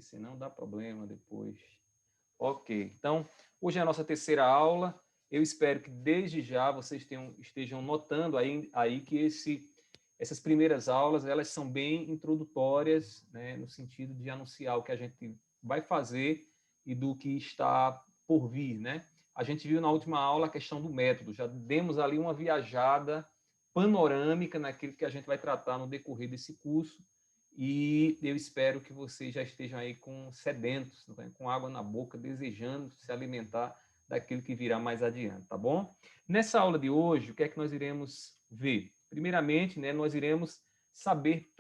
senão dá problema depois. Ok, então, hoje é a nossa terceira aula. Eu espero que desde já vocês estejam notando aí que essas primeiras aulas, elas são bem introdutórias, né, no sentido de anunciar o que a gente vai fazer e do que está por vir, né? A gente viu na última aula a questão do método, já demos ali uma viajada panorâmica naquilo que a gente vai tratar no decorrer desse curso, e eu espero que vocês já estejam aí sedentos, né, com água na boca, desejando se alimentar daquilo que virá mais adiante, tá bom? Nessa aula de hoje, o que é que nós iremos ver? Primeiramente, né, nós iremos saber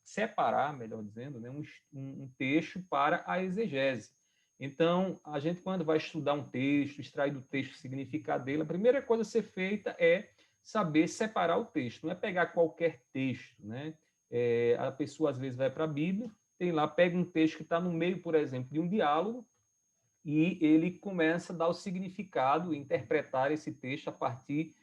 separar, melhor dizendo, né, um texto para a exegese. Então, a gente, quando vai estudar um texto, extrair do texto o significado dele, a primeira coisa a ser feita é saber separar o texto, não é pegar qualquer texto, né? A pessoa, às vezes, vai para a Bíblia, tem lá, pega um texto que está no meio, por exemplo, de um diálogo, e ele começa a dar o significado, interpretar esse texto a partir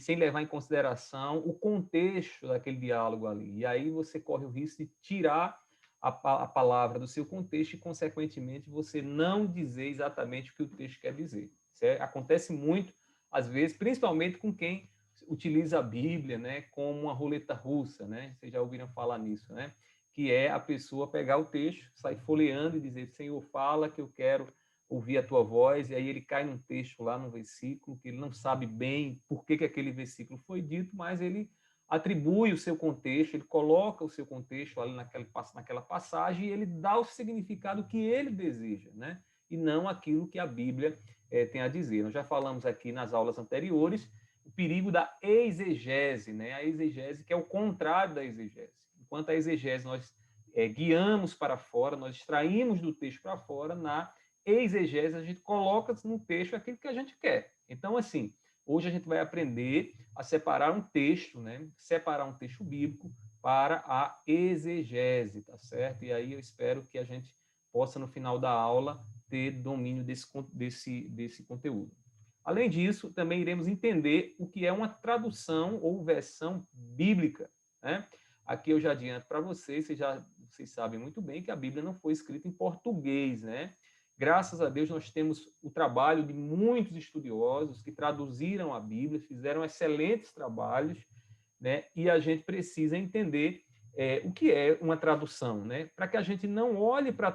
sem levar em consideração o contexto daquele diálogo ali. E aí você corre o risco de tirar a palavra do seu contexto e, consequentemente, você não dizer exatamente o que o texto quer dizer. Certo? Acontece muito, às vezes, principalmente com quem utiliza a Bíblia, né, como uma roleta russa, né? Vocês já ouviram falar nisso, né? Que é a pessoa pegar o texto, sair folheando e dizer: Senhor, fala que eu quero ouvir a tua voz, e aí ele cai num texto lá, num versículo, que ele não sabe bem por que aquele versículo foi dito, mas ele atribui o seu contexto, ele coloca o seu contexto ali naquela passagem, e ele dá o significado que ele deseja, né? E não aquilo que a Bíblia tem a dizer. Nós já falamos aqui nas aulas anteriores o perigo da exegese, né? A exegese que é o contrário da exegese. Enquanto a exegese nós guiamos para fora, nós extraímos do texto para fora, na exegese a gente coloca no texto aquilo que a gente quer. Então, assim, hoje a gente vai aprender a separar um texto, né? Separar um texto bíblico para a exegese, tá certo? E aí eu espero que a gente possa, no final da aula, ter domínio desse conteúdo. Além disso, também iremos entender o que é uma tradução ou versão bíblica, né? Aqui eu já adianto para vocês sabem muito bem que a Bíblia não foi escrita em português, né? Graças a Deus nós temos o trabalho de muitos estudiosos que traduziram a Bíblia, fizeram excelentes trabalhos, né? E a gente precisa entender o que é uma tradução, né? Para que a gente não olhe para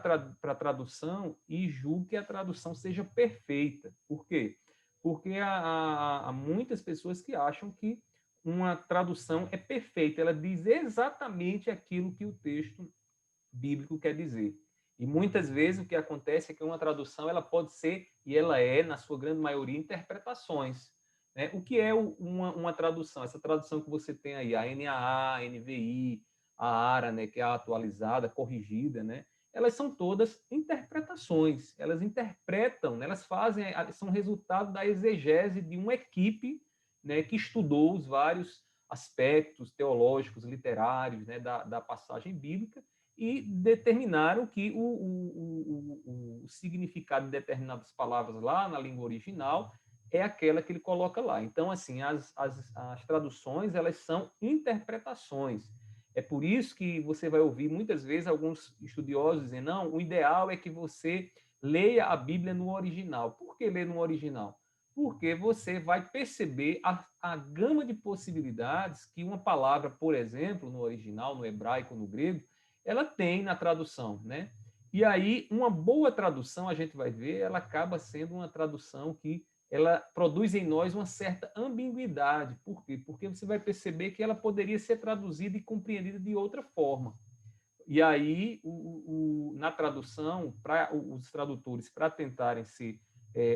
a tradução e julgue que a tradução seja perfeita. Por quê? Porque há muitas pessoas que acham que uma tradução é perfeita, ela diz exatamente aquilo que o texto bíblico quer dizer. E muitas vezes o que acontece é que uma tradução ela pode ser, e ela é, na sua grande maioria, interpretações. Né? O que é uma tradução? Essa tradução que você tem aí, a NAA, a NVI, a ARA, né, que é a atualizada, corrigida, né? Elas são todas interpretações, elas interpretam, né? Elas são resultado da exegese de uma equipe, né, que estudou os vários aspectos teológicos, literários, né, da passagem bíblica, e determinaram que o significado de determinadas palavras lá na língua original é aquela que ele coloca lá. Então, assim, as traduções, elas são interpretações. É por isso que você vai ouvir muitas vezes alguns estudiosos dizendo: não, o ideal é que você leia a Bíblia no original. Por que ler no original? Porque você vai perceber a gama de possibilidades que uma palavra, por exemplo, no original, no hebraico, no grego, ela tem na tradução, né? E aí, uma boa tradução, a gente vai ver, ela acaba sendo uma tradução que ela produz em nós uma certa ambiguidade. Por quê? Porque você vai perceber que ela poderia ser traduzida e compreendida de outra forma. E aí, na tradução, para os tradutores, para tentarem ser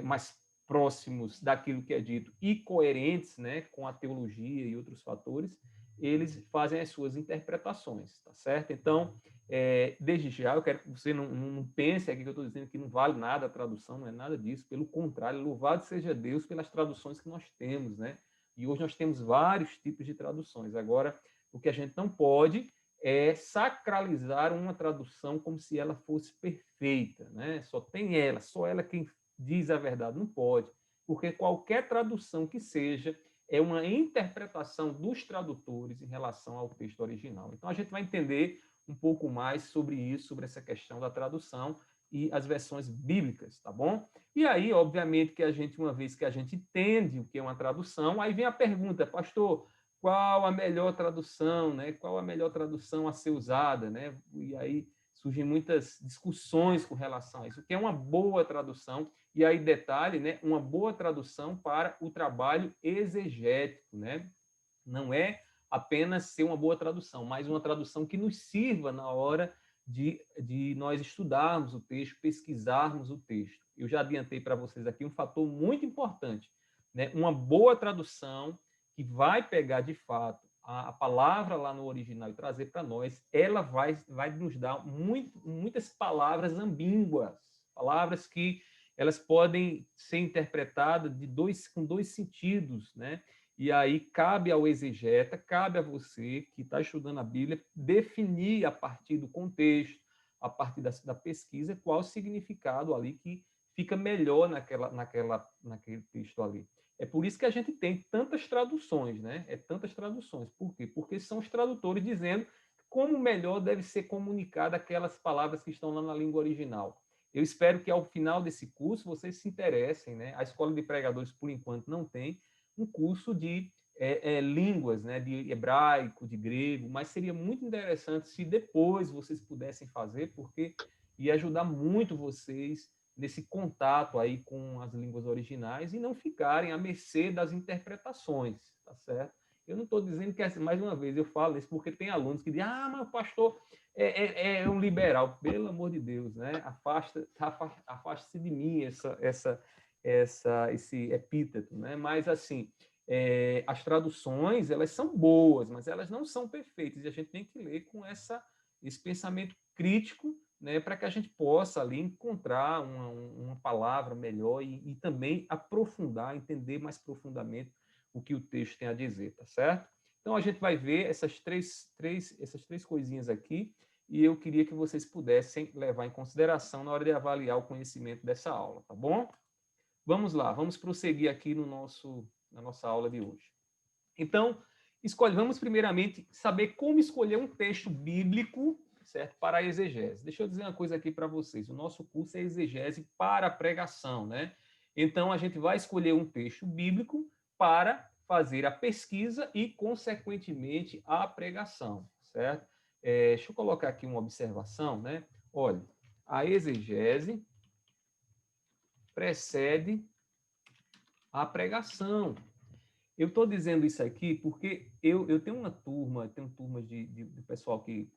mais próximos daquilo que é dito e coerentes, né, com a teologia e outros fatores, eles fazem as suas interpretações, tá certo? Então, desde já, eu quero que você não pense aqui que eu estou dizendo que não vale nada a tradução, não é nada disso, pelo contrário, louvado seja Deus pelas traduções que nós temos, né? E hoje nós temos vários tipos de traduções. Agora, o que a gente não pode é sacralizar uma tradução como se ela fosse perfeita, né? Só tem ela, só ela quem diz a verdade. Não pode, porque qualquer tradução que seja é uma interpretação dos tradutores em relação ao texto original. Então, a gente vai entender um pouco mais sobre isso, sobre essa questão da tradução e as versões bíblicas, tá bom? E aí, obviamente, que a gente, uma vez que a gente entende o que é uma tradução, aí vem a pergunta, pastor, qual a melhor tradução, né? Qual a melhor tradução a ser usada, né? E aí surgem muitas discussões com relação a isso. O que é uma boa tradução? E aí, detalhe, né? Uma boa tradução para o trabalho exegético, né? Não é apenas ser uma boa tradução, mas uma tradução que nos sirva na hora de nós estudarmos o texto, pesquisarmos o texto. Eu já adiantei para vocês aqui um fator muito importante, né? Uma boa tradução que vai pegar de fato a palavra lá no original e trazer para nós, ela vai nos dar muitas palavras ambíguas, palavras que elas podem ser interpretadas com dois sentidos, né? E aí cabe ao exegeta, cabe a você que está estudando a Bíblia, definir a partir do contexto, a partir da pesquisa, qual o significado ali que fica melhor naquele texto ali. É por isso que a gente tem tantas traduções, né? Tantas traduções. Por quê? Porque são os tradutores dizendo como melhor deve ser comunicada aquelas palavras que estão lá na língua original. Eu espero que ao final desse curso vocês se interessem, né? A Escola de Pregadores, por enquanto, não tem um curso de línguas, né? De hebraico, de grego, mas seria muito interessante se depois vocês pudessem fazer, porque ia ajudar muito vocês nesse contato aí com as línguas originais e não ficarem à mercê das interpretações, tá certo? Eu não estou dizendo que, mais uma vez, eu falo isso porque tem alunos que dizem, mas o pastor é um liberal. Pelo amor de Deus, né? Afaste-se de mim esse epíteto, né? Mas, assim, as traduções, elas são boas, mas elas não são perfeitas, e a gente tem que ler com esse pensamento crítico, né, para que a gente possa ali encontrar uma palavra melhor e também aprofundar, entender mais profundamente o que o texto tem a dizer, tá certo? Então, a gente vai ver essas três coisinhas aqui, e eu queria que vocês pudessem levar em consideração na hora de avaliar o conhecimento dessa aula, tá bom? Vamos lá, vamos prosseguir aqui na nossa aula de hoje. Então, vamos primeiramente saber como escolher um texto bíblico, certo, para a exegese. Deixa eu dizer uma coisa aqui para vocês. O nosso curso é exegese para a pregação, né? Então, a gente vai escolher um texto bíblico para fazer a pesquisa e, consequentemente, a pregação, certo? Deixa eu colocar aqui uma observação, né? Olha, a exegese precede a pregação. Eu estou dizendo isso aqui porque eu tenho uma turma, tenho turmas de pessoal que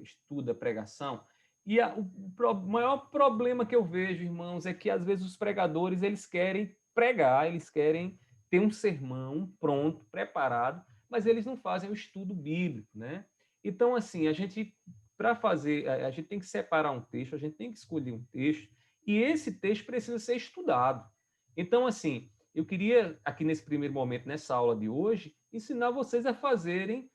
estuda pregação, e o maior problema que eu vejo, irmãos, é que às vezes os pregadores eles querem pregar, eles querem ter um sermão pronto, preparado, mas eles não fazem o estudo bíblico, né? Então, assim, para fazer, a gente tem que separar um texto, a gente tem que escolher um texto, e esse texto precisa ser estudado. Então, assim, eu queria, aqui nesse primeiro momento, nessa aula de hoje, ensinar vocês a fazerem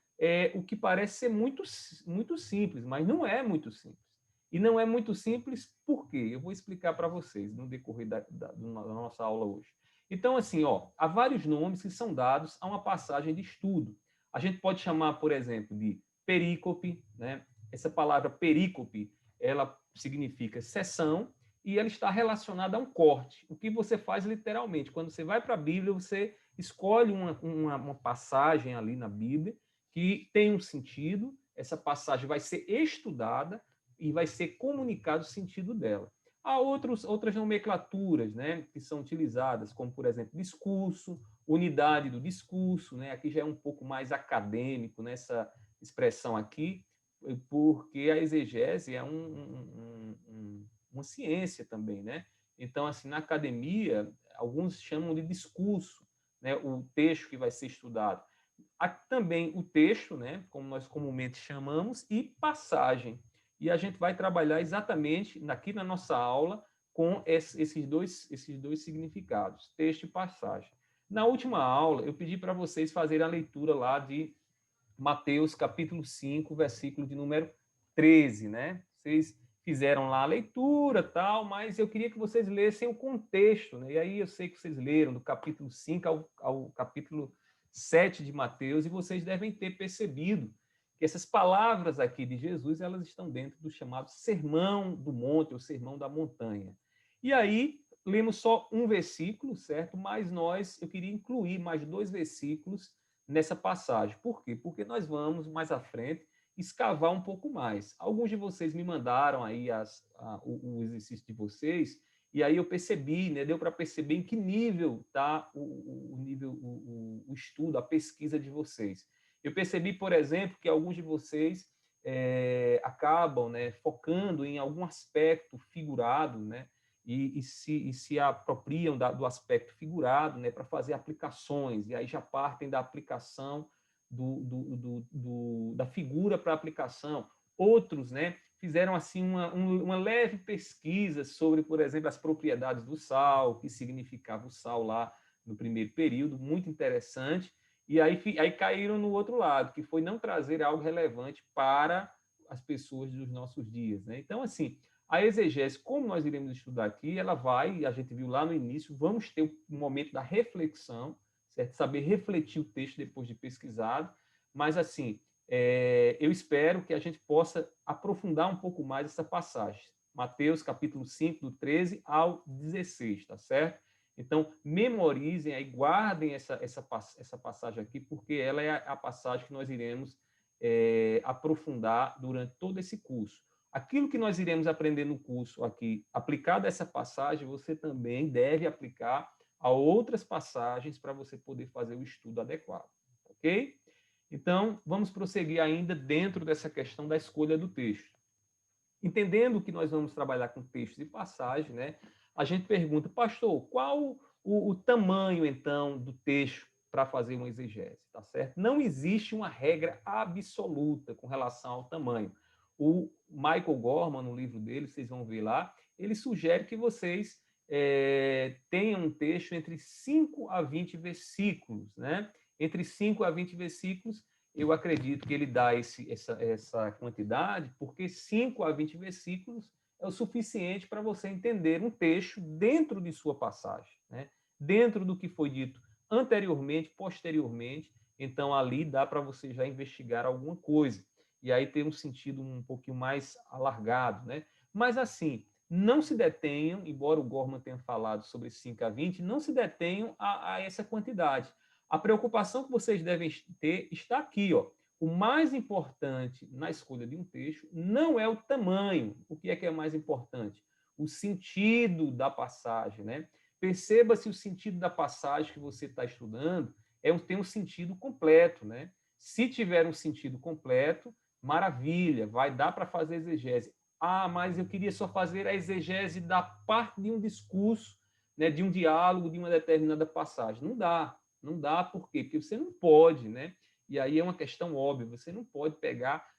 o que parece ser muito simples, mas não é muito simples. E não é muito simples por quê? Eu vou explicar para vocês no decorrer da nossa aula hoje. Então, assim, há vários nomes que são dados a uma passagem de estudo. A gente pode chamar, por exemplo, de perícope, né? Essa palavra perícope, ela significa seção, e ela está relacionada a um corte. O que você faz literalmente? Quando você vai para a Bíblia, você escolhe uma passagem ali na Bíblia que tem um sentido, essa passagem vai ser estudada e vai ser comunicado o sentido dela. Há outras nomenclaturas, né, que são utilizadas, como, por exemplo, discurso, unidade do discurso, né, aqui já é um pouco mais acadêmico nessa expressão aqui, porque a exegese é uma ciência também, né? Então, assim, na academia, alguns chamam de discurso, né? O texto que vai ser estudado. Há também o texto, né? Como nós comumente chamamos, e passagem. E a gente vai trabalhar exatamente aqui na nossa aula com esses dois significados, texto e passagem. Na última aula, eu pedi para vocês fazerem a leitura lá de Mateus capítulo 5, versículo de número 13, né? Vocês fizeram lá a leitura, tal, mas eu queria que vocês lessem o contexto, né? E aí eu sei que vocês leram do capítulo 5 ao capítulo 7 de Mateus, e vocês devem ter percebido que essas palavras aqui de Jesus, elas estão dentro do chamado Sermão do Monte, ou Sermão da Montanha. E aí, lemos só um versículo, certo? Mas eu queria incluir mais 2 versículos nessa passagem. Por quê? Porque nós vamos, mais à frente, escavar um pouco mais. Alguns de vocês me mandaram aí o exercício de vocês, e aí eu percebi, né, deu para perceber em que nível está o estudo, a pesquisa de vocês. Eu percebi, por exemplo, que alguns de vocês acabam, né, focando em algum aspecto figurado, né, se apropriam do aspecto figurado, né, para fazer aplicações, e aí já partem da aplicação da figura para aplicação. Outros, né, fizeram assim uma leve pesquisa sobre, por exemplo, as propriedades do sal, o que significava o sal lá no primeiro período, muito interessante, e aí caíram no outro lado, que foi não trazer algo relevante para as pessoas dos nossos dias, né? Então, assim, a exegese, como nós iremos estudar aqui, ela vai, a gente viu lá no início, vamos ter um momento da reflexão, certo? Saber refletir o texto depois de pesquisado, mas assim, eu espero que a gente possa aprofundar um pouco mais essa passagem. Mateus capítulo 5, do 13 ao 16, tá certo? Então, memorizem aí, guardem essa passagem aqui, porque ela é a passagem que nós iremos aprofundar durante todo esse curso. Aquilo que nós iremos aprender no curso aqui, aplicado a essa passagem, você também deve aplicar a outras passagens para você poder fazer o estudo adequado, ok? Então, vamos prosseguir ainda dentro dessa questão da escolha do texto. Entendendo que nós vamos trabalhar com textos e passagens, né? A gente pergunta, pastor, qual o tamanho, então, do texto para fazer uma exegese, tá certo? Não existe uma regra absoluta com relação ao tamanho. O Michael Gorman, no livro dele, vocês vão ver lá, ele sugere que vocês tenham um texto entre 5 a 20 versículos, né? Entre 5 a 20 versículos, eu acredito que ele dá essa quantidade, porque 5 a 20 versículos é o suficiente para você entender um texto dentro de sua passagem, né? Dentro do que foi dito anteriormente, posteriormente, então ali dá para você já investigar alguma coisa, e aí ter um sentido um pouquinho mais alargado, né? Mas assim, não se detenham, embora o Gorman tenha falado sobre 5 a 20, não se detenham a essa quantidade. A preocupação que vocês devem ter está aqui, ó. O mais importante na escolha de um texto não é o tamanho. O que é mais importante? O sentido da passagem, né? Perceba se o sentido da passagem que você está estudando tem um sentido completo, né? Se tiver um sentido completo, maravilha, vai dar para fazer exegese. Ah, mas eu queria só fazer a exegese da parte de um discurso, né, de um diálogo, de uma determinada passagem. Não dá. Não dá, por quê? Porque você não pode, né? E aí é uma questão óbvia, você não pode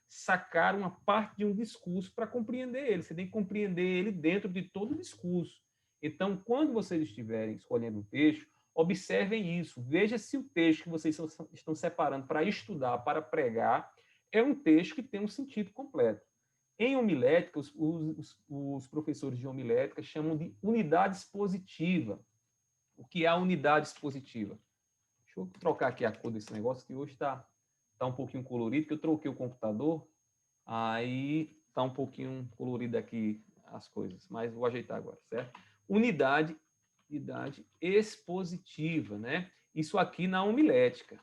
sacar uma parte de um discurso para compreender ele, você tem que compreender ele dentro de todo o discurso. Então, quando vocês estiverem escolhendo um texto, observem isso, veja se o texto que vocês estão separando para estudar, para pregar, é um texto que tem um sentido completo. Em homilética, os professores de homilética chamam de unidade expositiva. O que é a unidade expositiva? Deixa eu trocar aqui a cor desse negócio, que hoje tá um pouquinho colorido, porque eu troquei o computador, aí tá um pouquinho colorido aqui as coisas, mas vou ajeitar agora, certo? Unidade expositiva, né? Isso aqui na homilética.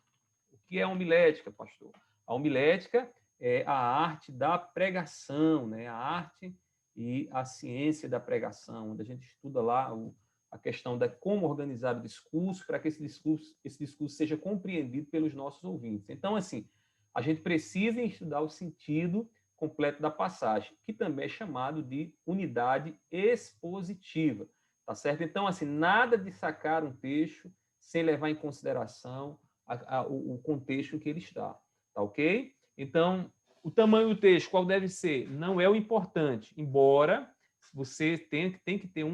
O que é a homilética, pastor? A homilética é a arte da pregação, né? A arte e a ciência da pregação, onde a gente estuda lá a questão de como organizar o discurso para que esse discurso seja compreendido pelos nossos ouvintes. Então, assim, a gente precisa estudar o sentido completo da passagem, que também é chamado de unidade expositiva, tá certo? Então, assim, nada de sacar um texto sem levar em consideração o contexto em que ele está, tá ok? Então, o tamanho do texto, qual deve ser? Não é o importante, embora você tem que ter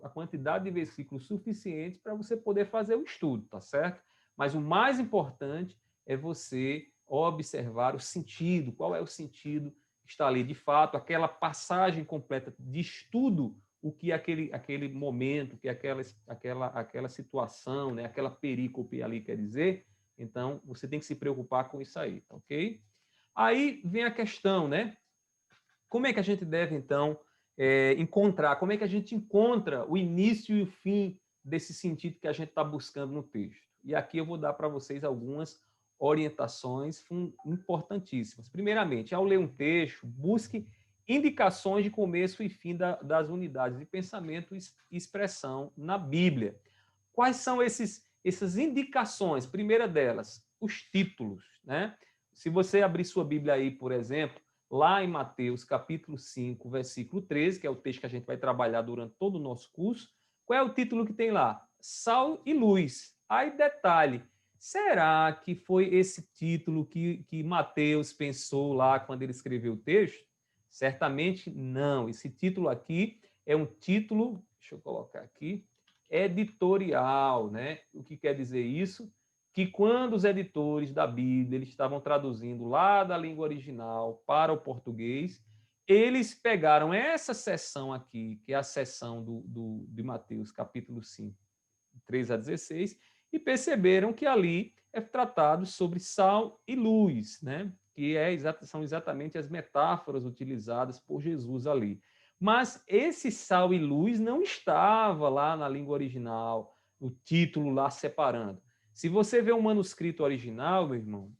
a quantidade de versículos suficientes para você poder fazer o estudo, tá certo? Mas o mais importante é você observar o sentido, qual é o sentido que está ali. De fato, aquela passagem completa de estudo, o que aquele momento, que aquela situação, né, aquela perícope ali quer dizer. Então, você tem que se preocupar com isso aí, tá ok? Aí vem a questão, né? Como é que a gente deve, então, encontrar, como é que a gente encontra o início e o fim desse sentido que a gente está buscando no texto? E aqui eu vou dar para vocês algumas orientações importantíssimas. Primeiramente, ao ler um texto, busque indicações de começo e fim das unidades de pensamento e expressão na Bíblia. Quais são essas indicações? Primeira delas, os títulos, né? Se você abrir sua Bíblia aí, por exemplo, lá em Mateus, capítulo 5, versículo 13, que é o texto que a gente vai trabalhar durante todo o nosso curso, qual é o título que tem lá? Sal e luz. Aí, detalhe, será que foi esse título que Mateus pensou lá quando ele escreveu o texto? Certamente não. Esse título aqui é um título, deixa eu colocar aqui, editorial, né? O que quer dizer isso? Que quando os editores da Bíblia eles estavam traduzindo lá da língua original para o português, eles pegaram essa seção aqui, que é a seção de Mateus, capítulo 5, 3 a 16, e perceberam que ali é tratado sobre sal e luz, né? Que são exatamente as metáforas utilizadas por Jesus ali. Mas esse sal e luz não estava lá na língua original, o título lá separando. Se você vê o manuscrito original, meu irmão,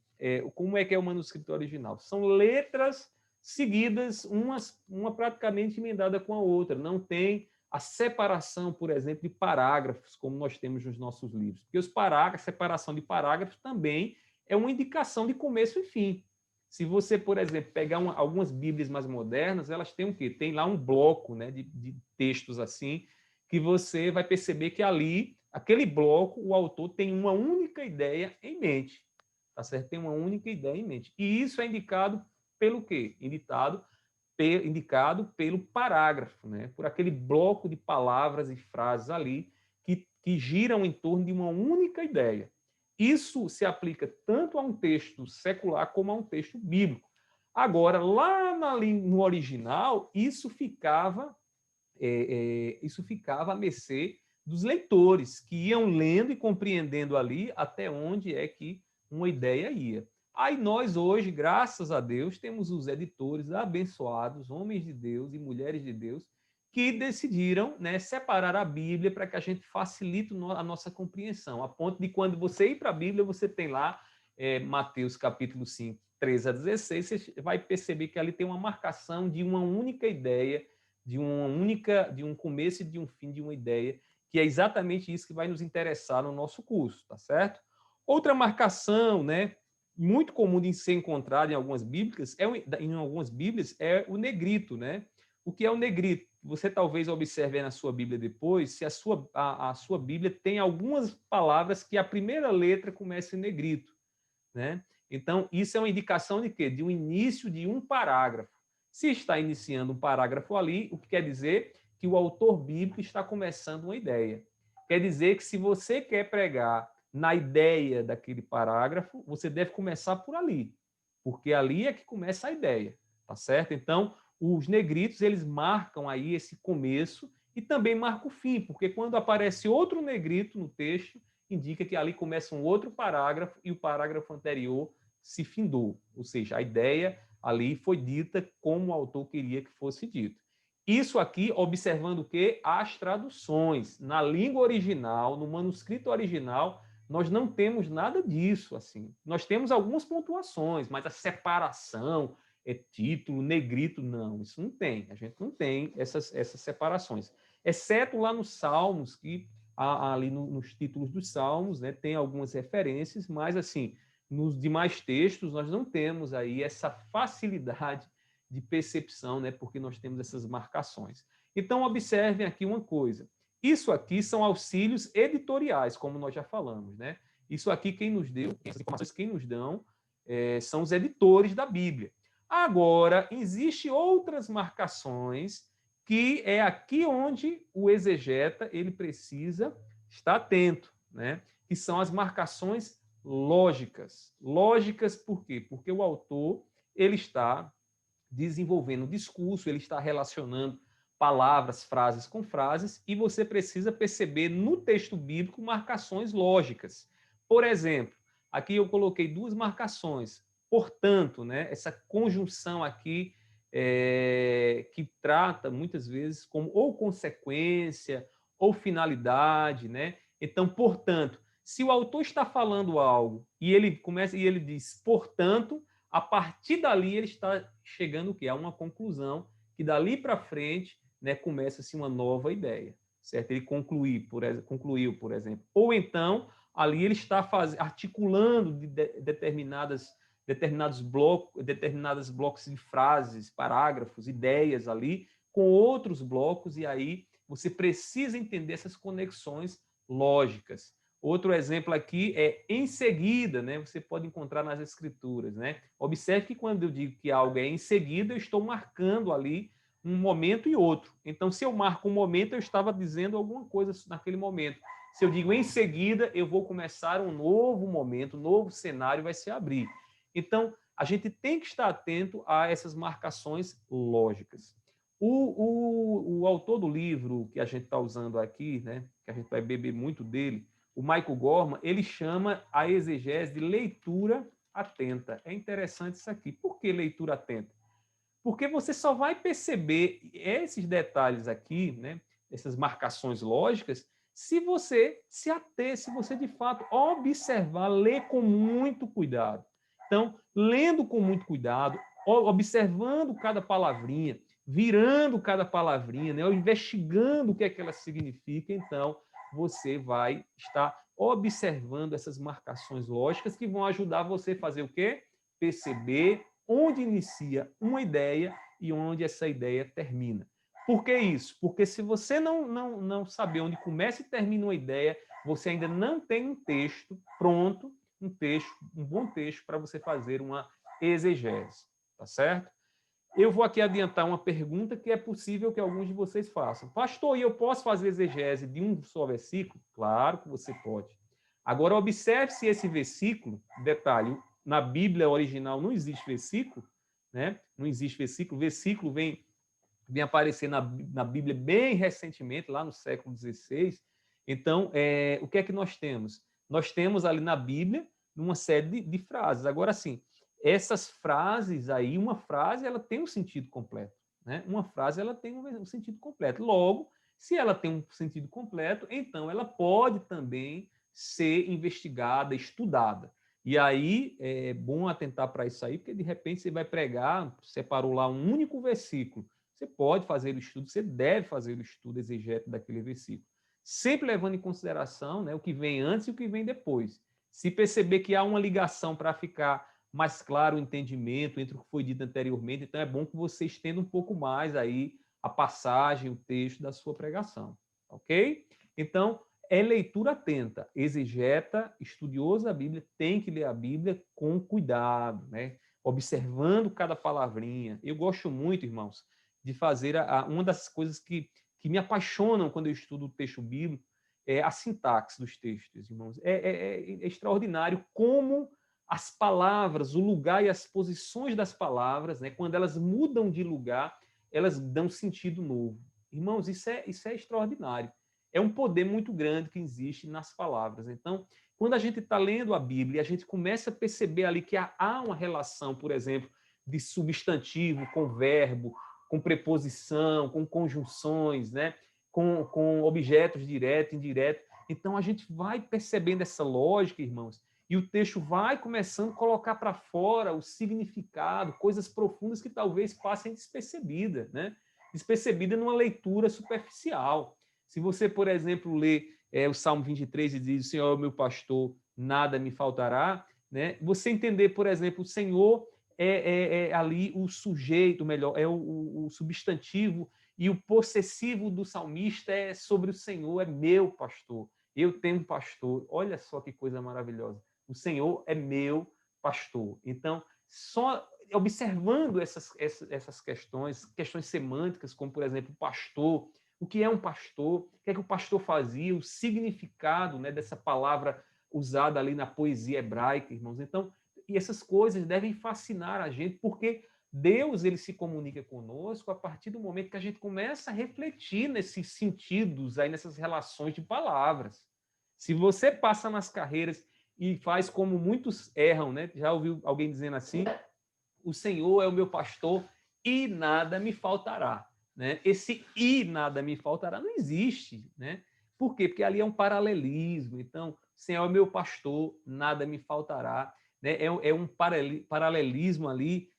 como é que é o manuscrito original? São letras seguidas, uma praticamente emendada com a outra. Não tem a separação, por exemplo, de parágrafos, como nós temos nos nossos livros. Porque os parágrafos, a separação de parágrafos também é uma indicação de começo e fim. Se você, por exemplo, pegar algumas Bíblias mais modernas, elas têm o quê? Tem lá um bloco, né, de textos assim, que você vai perceber que ali, aquele bloco, o autor tem uma única ideia em mente. Tá certo? Tem uma única ideia em mente. E isso é indicado pelo quê? Indicado pelo parágrafo, né? Por aquele bloco de palavras e frases ali que giram em torno de uma única ideia. Isso se aplica tanto a um texto secular como a um texto bíblico. Agora, lá no original, isso ficava à mercê dos leitores, que iam lendo e compreendendo ali até onde é que uma ideia ia. Aí nós hoje, graças a Deus, temos os editores abençoados, homens de Deus e mulheres de Deus, que decidiram, né, separar a Bíblia para que a gente facilite a nossa compreensão, a ponto de quando você ir para a Bíblia, você tem lá Mateus capítulo 5, 13 a 16, você vai perceber que ali tem uma marcação de uma única ideia, de um começo e de um fim de uma ideia, que é exatamente isso que vai nos interessar no nosso curso, tá certo? Outra marcação, né, muito comum de ser encontrada em algumas bíblias, é o negrito, né? O que é o negrito? Você talvez observe na sua Bíblia depois, se a sua Bíblia tem algumas palavras que a primeira letra começa em negrito, né? Então, isso é uma indicação de quê? De um início de um parágrafo. Se está iniciando um parágrafo ali, o que quer dizer que o autor bíblico está começando uma ideia. Quer dizer que se você quer pregar na ideia daquele parágrafo, você deve começar por ali, porque ali é que começa a ideia, tá certo? Então, os negritos, eles marcam aí esse começo e também marcam o fim, porque quando aparece outro negrito no texto, indica que ali começa um outro parágrafo e o parágrafo anterior se findou, ou seja, a ideia ali foi dita como o autor queria que fosse dito. Isso aqui observando o quê? As traduções. Na língua original, no manuscrito original, nós não temos nada disso. Assim. Nós temos algumas pontuações, mas a separação, título, negrito, não, isso não tem. A gente não tem essas separações. Exceto lá nos Salmos, que ali nos títulos dos Salmos, né, tem algumas referências, mas assim, nos demais textos nós não temos aí essa facilidade de percepção, né, porque nós temos essas marcações. Então, observem aqui uma coisa. Isso aqui são auxílios editoriais, como nós já falamos, né? Isso aqui quem nos deu, essas informações quem nos dão são os editores da Bíblia. Agora, existem outras marcações que é aqui onde o exegeta ele precisa estar atento, né? Que são as marcações lógicas. Lógicas por quê? Porque o autor ele está desenvolvendo discurso, ele está relacionando palavras, frases com frases, e você precisa perceber no texto bíblico marcações lógicas. Por exemplo, aqui eu coloquei duas marcações. portanto, né? Essa conjunção aqui que trata muitas vezes como ou consequência ou finalidade, né? Então, portanto, se o autor está falando algo e ele começa e ele diz, portanto, a partir dali ele está chegando o quê? A uma conclusão que dali para frente, né, começa-se uma nova ideia, certo? Ele concluiu, por exemplo. Ou então, ali ele está articulando determinados blocos de frases, parágrafos, ideias ali, com outros blocos, e aí você precisa entender essas conexões lógicas. Outro exemplo aqui é em seguida, né? Você pode encontrar nas escrituras, né? Observe que quando eu digo que algo é em seguida, eu estou marcando ali um momento e outro. Então, se eu marco um momento, eu estava dizendo alguma coisa naquele momento. Se eu digo em seguida, eu vou começar um novo momento, um novo cenário vai se abrir. Então, a gente tem que estar atento a essas marcações lógicas. O autor do livro que a gente está usando aqui, né, que a gente vai beber muito dele, o Michael Gorman, ele chama a exegese de leitura atenta. É interessante isso aqui. Por que leitura atenta? Porque você só vai perceber esses detalhes aqui, né, essas marcações lógicas, se você se ater, se você de fato observar, ler com muito cuidado. Então, lendo com muito cuidado, observando cada palavrinha, virando cada palavrinha, né, investigando o que é que ela significa, então você vai estar observando essas marcações lógicas que vão ajudar você a fazer o quê? Perceber onde inicia uma ideia e onde essa ideia termina. Por que isso? Porque se você não saber onde começa e termina uma ideia, você ainda não tem um texto pronto, um bom texto para você fazer uma exegese, tá certo? Eu vou aqui adiantar uma pergunta que é possível que alguns de vocês façam. Pastor, e eu posso fazer exegese de um só versículo? Claro que você pode. Agora, observe se esse versículo, detalhe, na Bíblia original não existe versículo, né? Não existe versículo. Versículo vem aparecer na Bíblia bem recentemente, lá no século XVI. Então, o que é que nós temos? Nós temos ali na Bíblia uma série de frases. Agora, sim, essas frases aí, uma frase ela tem um sentido completo, né? Uma frase ela tem um sentido completo. Logo, se ela tem um sentido completo, então ela pode também ser investigada, estudada. E aí é bom atentar para isso aí, porque de repente você vai pregar, separou lá um único versículo. Você pode fazer o estudo, você deve fazer o estudo exegético daquele versículo, sempre levando em consideração, né, o que vem antes e o que vem depois. Se perceber que há uma ligação para ficar mais claro o entendimento entre o que foi dito anteriormente, então é bom que você estenda um pouco mais aí a passagem, o texto da sua pregação, ok? Então, é leitura atenta, exegeta, estudioso da Bíblia, tem que ler a Bíblia com cuidado, né? Observando cada palavrinha. Eu gosto muito, irmãos, de fazer uma das coisas que me apaixonam quando eu estudo o texto bíblico é a sintaxe dos textos, irmãos. É extraordinário como as palavras, o lugar e as posições das palavras, né, quando elas mudam de lugar, elas dão sentido novo. Irmãos, isso é extraordinário. É um poder muito grande que existe nas palavras. Então, quando a gente está lendo a Bíblia, a gente começa a perceber ali que há uma relação, por exemplo, de substantivo com verbo, com preposição, com conjunções, né? com objetos direto e indireto. Então, a gente vai percebendo essa lógica, irmãos, e o texto vai começando a colocar para fora o significado, coisas profundas que talvez passem despercebidas, né? Despercebida numa leitura superficial. Se você, por exemplo, lê o Salmo 23 e diz, o Senhor é o meu pastor, nada me faltará, né? Você entender, por exemplo, o Senhor é ali o sujeito, melhor, é o substantivo, e o possessivo do salmista é sobre o Senhor, é meu pastor. Eu tenho um pastor. Olha só que coisa maravilhosa. O Senhor é meu pastor. Então, só observando essas questões semânticas, como, por exemplo, pastor, o que é um pastor, o que é que o pastor fazia, o significado, né, dessa palavra usada ali na poesia hebraica, irmãos. Então, e essas coisas devem fascinar a gente, porque Deus ele se comunica conosco a partir do momento que a gente começa a refletir nesses sentidos, aí nessas relações de palavras. Se você passa nas carreiras e faz como muitos erram, né? Já ouviu alguém dizendo assim: o Senhor é o meu pastor e nada me faltará, né? Esse e nada me faltará não existe, né? Por quê? Porque ali é um paralelismo. Então, o Senhor é o meu pastor, nada me faltará, né? É um paralelismo ali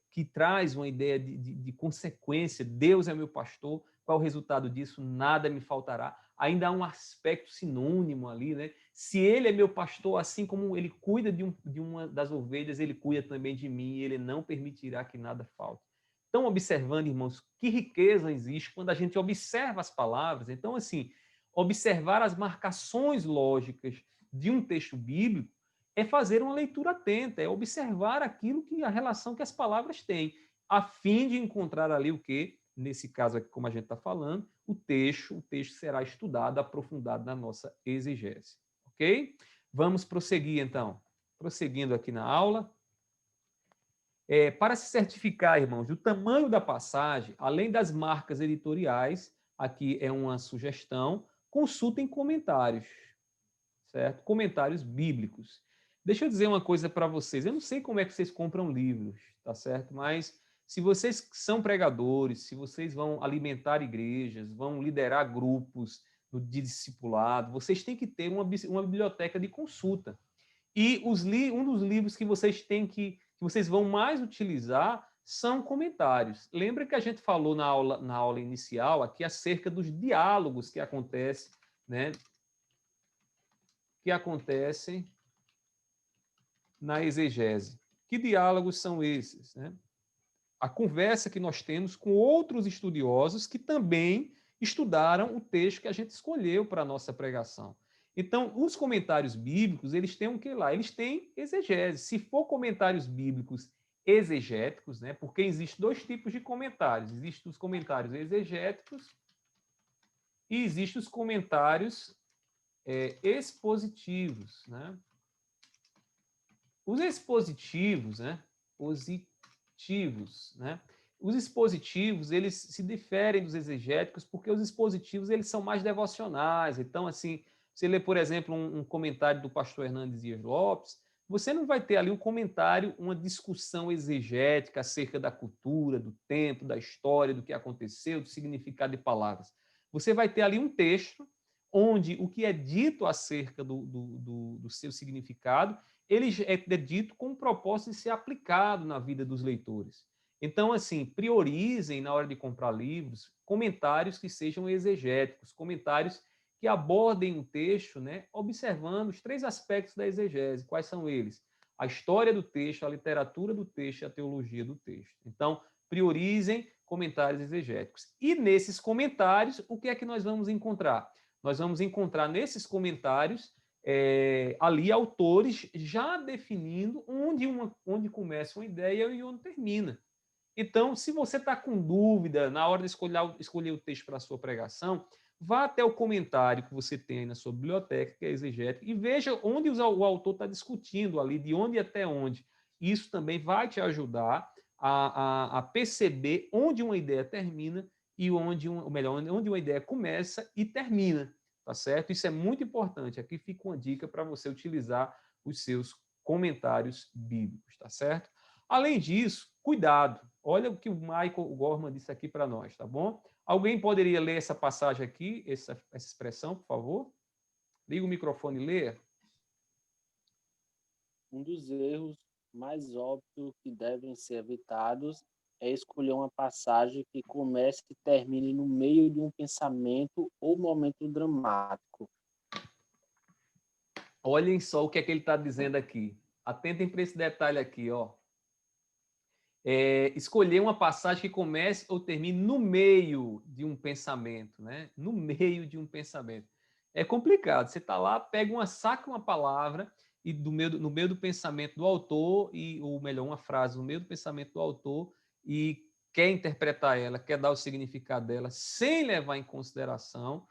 que traz uma ideia de consequência. Deus é meu pastor, qual o resultado disso? Nada me faltará. Ainda há um aspecto sinônimo ali, né? Se ele é meu pastor, assim como ele cuida de uma das ovelhas, ele cuida também de mim, e ele não permitirá que nada falte. Estão observando, irmãos, que riqueza existe quando a gente observa as palavras? Então, assim, observar as marcações lógicas de um texto bíblico é fazer uma leitura atenta, é observar aquilo que a relação que as palavras têm, a fim de encontrar ali o que, nesse caso aqui, como a gente está falando, o texto será estudado, aprofundado na nossa exegese. Ok? Vamos prosseguir, então. Prosseguindo aqui na aula. Para se certificar, irmãos, do tamanho da passagem, além das marcas editoriais, aqui é uma sugestão, consultem comentários, certo? Comentários bíblicos. Deixa eu dizer uma coisa para vocês. Eu não sei como é que vocês compram livros, tá certo? Mas se vocês são pregadores, se vocês vão alimentar igrejas, vão liderar grupos de discipulado, vocês têm que ter uma biblioteca de consulta. E um dos livros que vocês têm que vocês vão mais utilizar são comentários. Lembra que a gente falou na aula inicial aqui acerca dos diálogos que acontecem, né? Que acontecem na exegese. Que diálogos são esses, né? A conversa que nós temos com outros estudiosos que também estudaram o texto que a gente escolheu para a nossa pregação. Então, os comentários bíblicos, eles têm o que lá? Eles têm exegese. Se for comentários bíblicos exegéticos, né? Porque existem dois tipos de comentários. Existem os comentários exegéticos e existem os comentários expositivos, né? Os expositivos, né? Positivos, né? Os expositivos, eles se diferem dos exegéticos porque os expositivos, eles são mais devocionais. Então, assim, você lê, por exemplo, um comentário do pastor Hernandes Dias Lopes, você não vai ter ali um comentário, uma discussão exegética acerca da cultura, do tempo, da história, do que aconteceu, do significado de palavras. Você vai ter ali um texto onde o que é dito acerca do seu significado, ele é dito com o propósito de ser aplicado na vida dos leitores. Então, assim, priorizem na hora de comprar livros comentários que sejam exegéticos, comentários que abordem o texto, né, observando os três aspectos da exegese. Quais são eles? A história do texto, a literatura do texto e a teologia do texto. Então, priorizem comentários exegéticos. E nesses comentários, o que é que nós vamos encontrar? Nós vamos encontrar nesses comentários ali autores já definindo onde começa uma ideia e onde termina. Então, se você está com dúvida na hora de escolher o texto para a sua pregação, vá até o comentário que você tem aí na sua biblioteca, que é exegético, e veja onde o autor está discutindo ali, de onde até onde. Isso também vai te ajudar a perceber onde uma ideia termina e onde uma ideia começa e termina, tá certo? Isso é muito importante. Aqui fica uma dica para você utilizar os seus comentários bíblicos, tá certo? Além disso, cuidado. Olha o que o Michael Gorman disse aqui para nós, tá bom? Alguém poderia ler essa passagem aqui, essa expressão, por favor? Liga o microfone e leia. Um dos erros mais óbvios que devem ser evitados é escolher uma passagem que comece e termine no meio de um pensamento ou momento dramático. Olhem só o que é que ele está dizendo aqui. Atentem para esse detalhe aqui, ó. Escolher uma passagem que comece ou termine no meio de um pensamento, né? No meio de um pensamento. É complicado. Você está lá, saca uma palavra e no meio do pensamento do autor, ou melhor, uma frase no meio do pensamento do autor, e quer interpretar ela, quer dar o significado dela, sem levar em consideração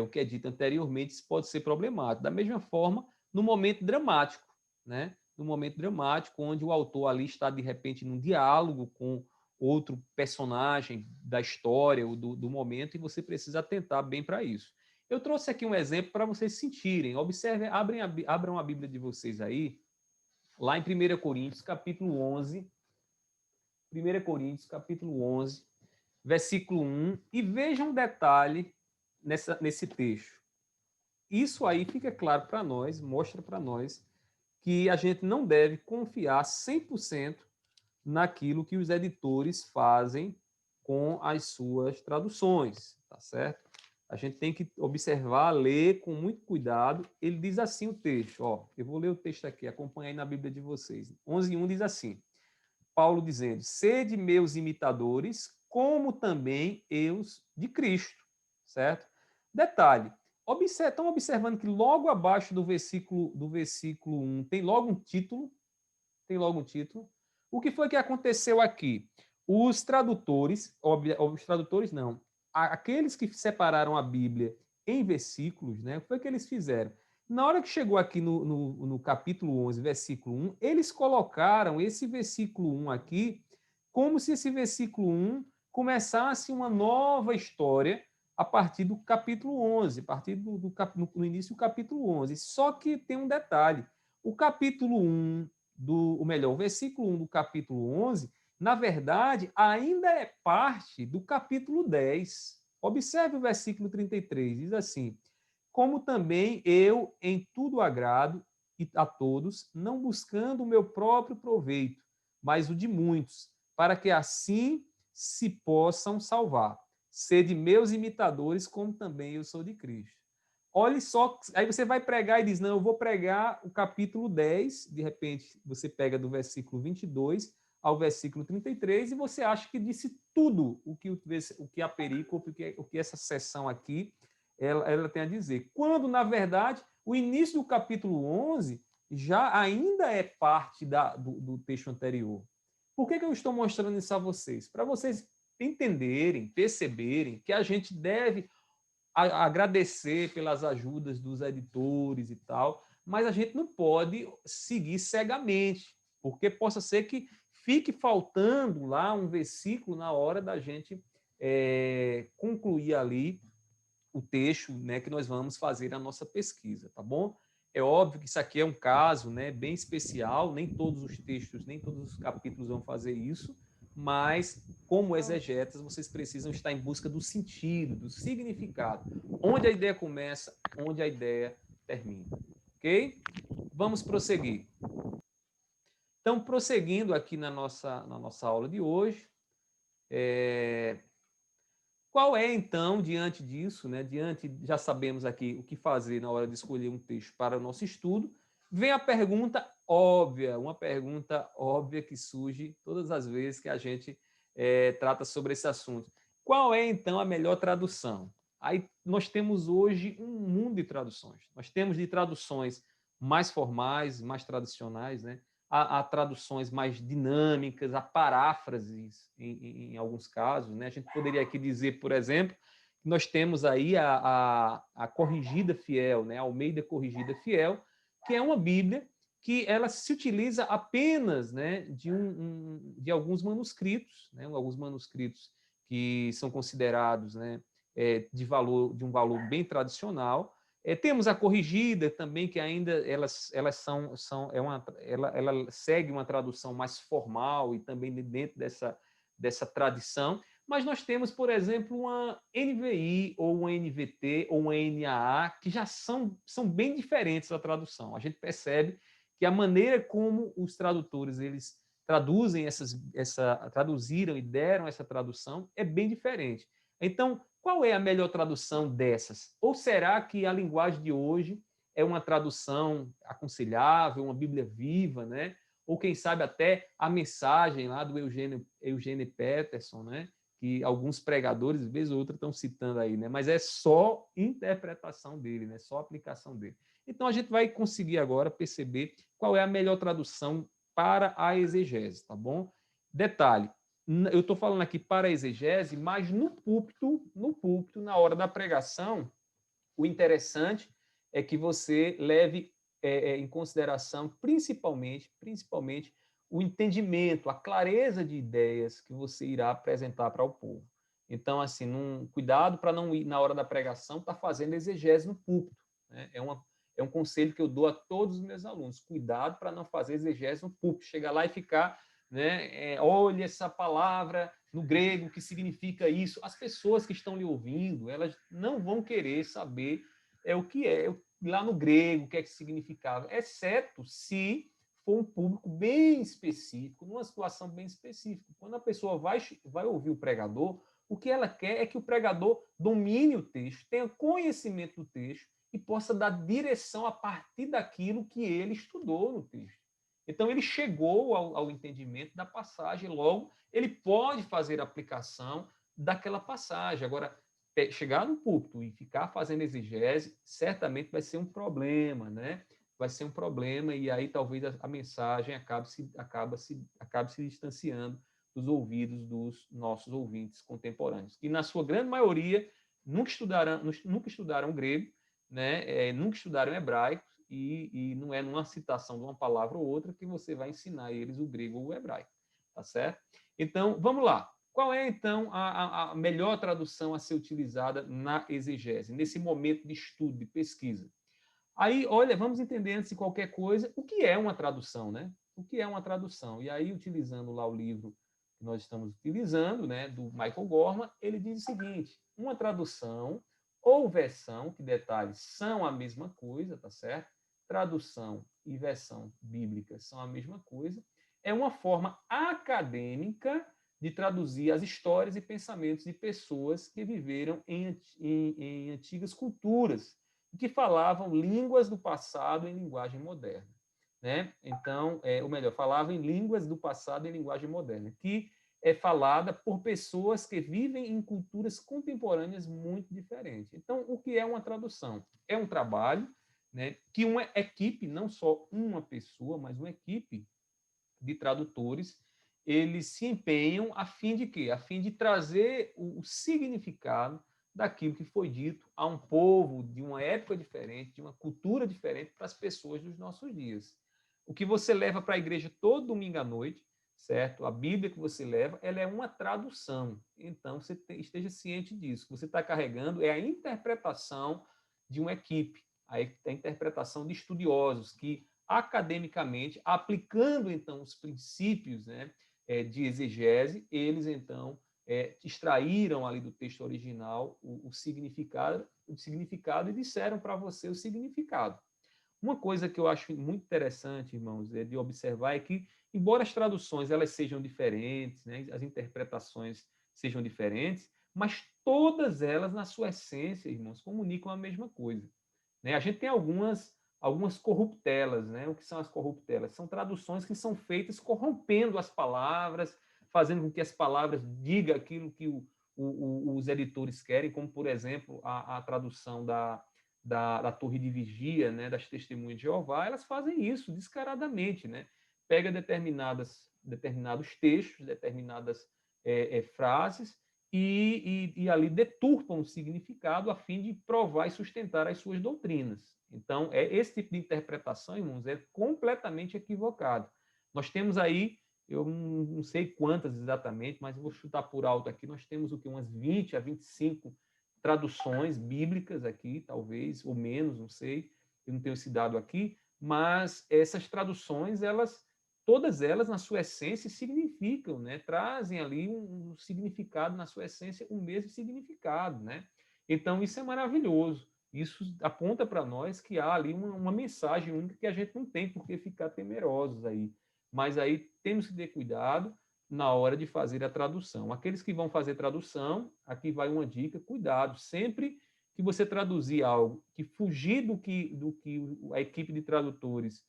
o que é dito anteriormente, isso pode ser problemático. Da mesma forma, no momento dramático, né? No momento dramático, onde o autor ali está, de repente, num diálogo com outro personagem da história ou do momento, e você precisa atentar bem para isso. Eu trouxe aqui um exemplo para vocês sentirem. Observem, abram a Bíblia de vocês aí, lá em 1 Coríntios, capítulo 11. 1 Coríntios, capítulo 11, versículo 1, e vejam um detalhe nesse texto. Isso aí fica claro para nós, mostra para nós que a gente não deve confiar 100% naquilo que os editores fazem com as suas traduções, tá certo? A gente tem que observar, ler com muito cuidado. Ele diz assim o texto, ó, eu vou ler o texto aqui, acompanha aí na Bíblia de vocês. 11:1 diz assim, Paulo dizendo, sede meus imitadores, como também eu de Cristo, certo? Detalhe, estão observando que logo abaixo do versículo 1 tem logo um título, O que foi que aconteceu aqui? Os tradutores não, aqueles que separaram a Bíblia em versículos, né? O que foi que eles fizeram? Na hora que chegou aqui no capítulo 11, versículo 1, eles colocaram esse versículo 1 aqui como se esse versículo 1 começasse uma nova história a partir do capítulo 11, a partir no início do capítulo 11. Só que tem um detalhe. O capítulo 1 o versículo 1 do capítulo 11, na verdade, ainda é parte do capítulo 10. Observe o versículo 33, diz assim: como também eu em tudo agrado a todos, não buscando o meu próprio proveito, mas o de muitos, para que assim se possam salvar. Sede meus imitadores, como também eu sou de Cristo. Olhe só, aí você vai pregar e diz, não, eu vou pregar o capítulo 10, de repente você pega do versículo 22 ao versículo 33 e você acha que disse tudo o que a perícope, o que essa sessão aqui ela tem a dizer. Quando, na verdade, o início do capítulo 11 já ainda é parte do texto anterior. Por que eu estou mostrando isso a vocês? Para vocês entenderem, perceberem que a gente deve agradecer pelas ajudas dos editores e tal, mas a gente não pode seguir cegamente, porque possa ser que fique faltando lá um versículo na hora da gente concluir ali o texto, né, que nós vamos fazer a nossa pesquisa, tá bom? É óbvio que isso aqui é um caso, né, bem especial, nem todos os textos, nem todos os capítulos vão fazer isso, mas como exegetas, vocês precisam estar em busca do sentido, do significado, onde a ideia começa, onde a ideia termina. Ok? Vamos prosseguir. Então, prosseguindo aqui na nossa aula de hoje, qual é, então, diante disso, né, já sabemos aqui o que fazer na hora de escolher um texto para o nosso estudo, vem a pergunta óbvia, uma pergunta óbvia que surge todas as vezes que a gente trata sobre esse assunto. Qual é, então, a melhor tradução? Aí nós temos hoje um mundo de traduções. Nós temos de traduções mais formais, mais tradicionais, né? Há traduções mais dinâmicas, há paráfrases em alguns casos, né? A gente poderia aqui dizer, por exemplo, que nós temos aí a Corrigida Fiel, né? A Almeida Corrigida Fiel, que é uma Bíblia que ela se utiliza apenas, né, de alguns manuscritos, né? Alguns manuscritos que são considerados, né, de um valor bem tradicional. Temos a corrigida também, que ainda elas ela segue uma tradução mais formal e também dentro dessa tradição, mas nós temos, por exemplo, uma NVI ou uma NVT ou uma NAA, que já são bem diferentes da tradução. A gente percebe que a maneira como os tradutores eles traduziram e deram essa tradução é bem diferente. Então, qual é a melhor tradução dessas? Ou será que a linguagem de hoje é uma tradução aconselhável, uma Bíblia viva, né? Ou quem sabe até a mensagem lá do Eugene Peterson, né? Que alguns pregadores, vez ou outra, estão citando aí, né? Mas é só interpretação dele, né? Só aplicação dele. Então a gente vai conseguir agora perceber qual é a melhor tradução para a exegese, tá bom? Detalhe, eu estou falando aqui para a exegese, mas no púlpito, na hora da pregação, o interessante é que você leve em consideração principalmente o entendimento, a clareza de ideias que você irá apresentar para o povo. Então, assim, cuidado para não ir, na hora da pregação, estar fazendo exegese no púlpito. Né? É um conselho que eu dou a todos os meus alunos. Cuidado para não fazer exegese no púlpito. Chegar lá e ficar, né, olha essa palavra no grego, o que significa isso. As pessoas que estão lhe ouvindo, elas não vão querer saber o que é lá no grego, o que é que significava, exceto se for um público bem específico, numa situação bem específica. Quando a pessoa vai ouvir o pregador, o que ela quer é que o pregador domine o texto, tenha conhecimento do texto e possa dar direção a partir daquilo que ele estudou no texto. Então, ele chegou ao entendimento da passagem, logo, ele pode fazer a aplicação daquela passagem. Agora, chegar no púlpito e ficar fazendo exegese, certamente vai ser um problema, né? Vai ser um problema, e aí talvez a mensagem acabe se distanciando dos ouvidos dos nossos ouvintes contemporâneos, que na sua grande maioria nunca estudaram grego, né? Nunca estudaram hebraico, e não é numa citação de uma palavra ou outra que você vai ensinar eles o grego ou o hebraico, tá certo? Então, vamos lá. Qual é, então, a melhor tradução a ser utilizada na exegese, nesse momento de estudo, de pesquisa? Aí, olha, vamos entender, antes de qualquer coisa, o que é uma tradução, né? O que é uma tradução? E aí, utilizando lá o livro que nós estamos utilizando, né, do Michael Gorman, ele diz o seguinte: uma tradução ou versão, que detalhes são a mesma coisa, tá certo? Tradução e versão bíblica são a mesma coisa, é uma forma acadêmica de traduzir as histórias e pensamentos de pessoas que viveram em antigas culturas, que falavam línguas do passado em linguagem moderna. Né? Então, ou melhor, falavam em línguas do passado em linguagem moderna, que é falada por pessoas que vivem em culturas contemporâneas muito diferentes. Então, o que é uma tradução? É um trabalho, né, que uma equipe, não só uma pessoa, mas uma equipe de tradutores, eles se empenham a fim de quê? A fim de trazer o significado daquilo que foi dito a um povo de uma época diferente, de uma cultura diferente, para as pessoas dos nossos dias. O que você leva para a igreja todo domingo à noite, certo? A Bíblia que você leva, ela é uma tradução. Então, você esteja ciente disso. O que você está carregando é a interpretação de uma equipe, a interpretação de estudiosos que academicamente, aplicando então os princípios, né, de exegese, eles então extraíram ali do texto original o significado e disseram para você o significado. Uma coisa que eu acho muito interessante, irmãos, de observar é que, embora as traduções elas sejam diferentes, né, as interpretações sejam diferentes, mas todas elas, na sua essência, irmãos, comunicam a mesma coisa. Né? A gente tem algumas corruptelas, né? O que são as corruptelas? São traduções que são feitas corrompendo as palavras, fazendo com que as palavras digam aquilo que os editores querem, como, por exemplo, a tradução da Torre de Vigia, né? Das Testemunhas de Jeová, elas fazem isso descaradamente, né? Pega determinados textos, determinadas frases, e ali deturpam o significado a fim de provar e sustentar as suas doutrinas. Então, esse tipo de interpretação, irmãos, é completamente equivocado. Nós temos aí, eu não sei quantas exatamente, mas eu vou chutar por alto aqui, nós temos o que, umas 20 a 25 traduções bíblicas aqui, talvez, ou menos, não sei, eu não tenho esse dado aqui, mas essas traduções, todas elas, na sua essência, significam, né? Trazem ali um significado, na sua essência, o mesmo significado, né? Então, isso é maravilhoso. Isso aponta para nós que há ali uma mensagem única que a gente não tem por que ficar temerosos aí. Mas aí temos que ter cuidado na hora de fazer a tradução. Aqueles que vão fazer tradução, aqui vai uma dica: cuidado, sempre que você traduzir algo que fugir do que a equipe de tradutores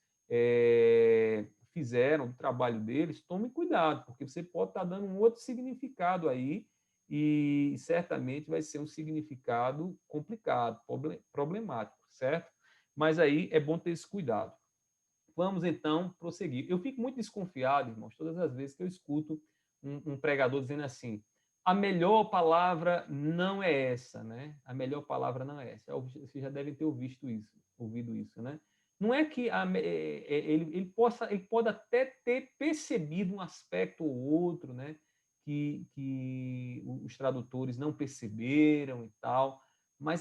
fizeram, do trabalho deles, tome cuidado, porque você pode estar dando um outro significado aí, e certamente vai ser um significado complicado, problemático, certo? Mas aí é bom ter esse cuidado. Vamos então prosseguir. Eu fico muito desconfiado, irmãos, todas as vezes que eu escuto um pregador dizendo assim: a melhor palavra não é essa, né? A melhor palavra não é essa. Vocês já devem ter ouvido isso, né? Não é que ele pode até ter percebido um aspecto ou outro, né? que os tradutores não perceberam e tal, mas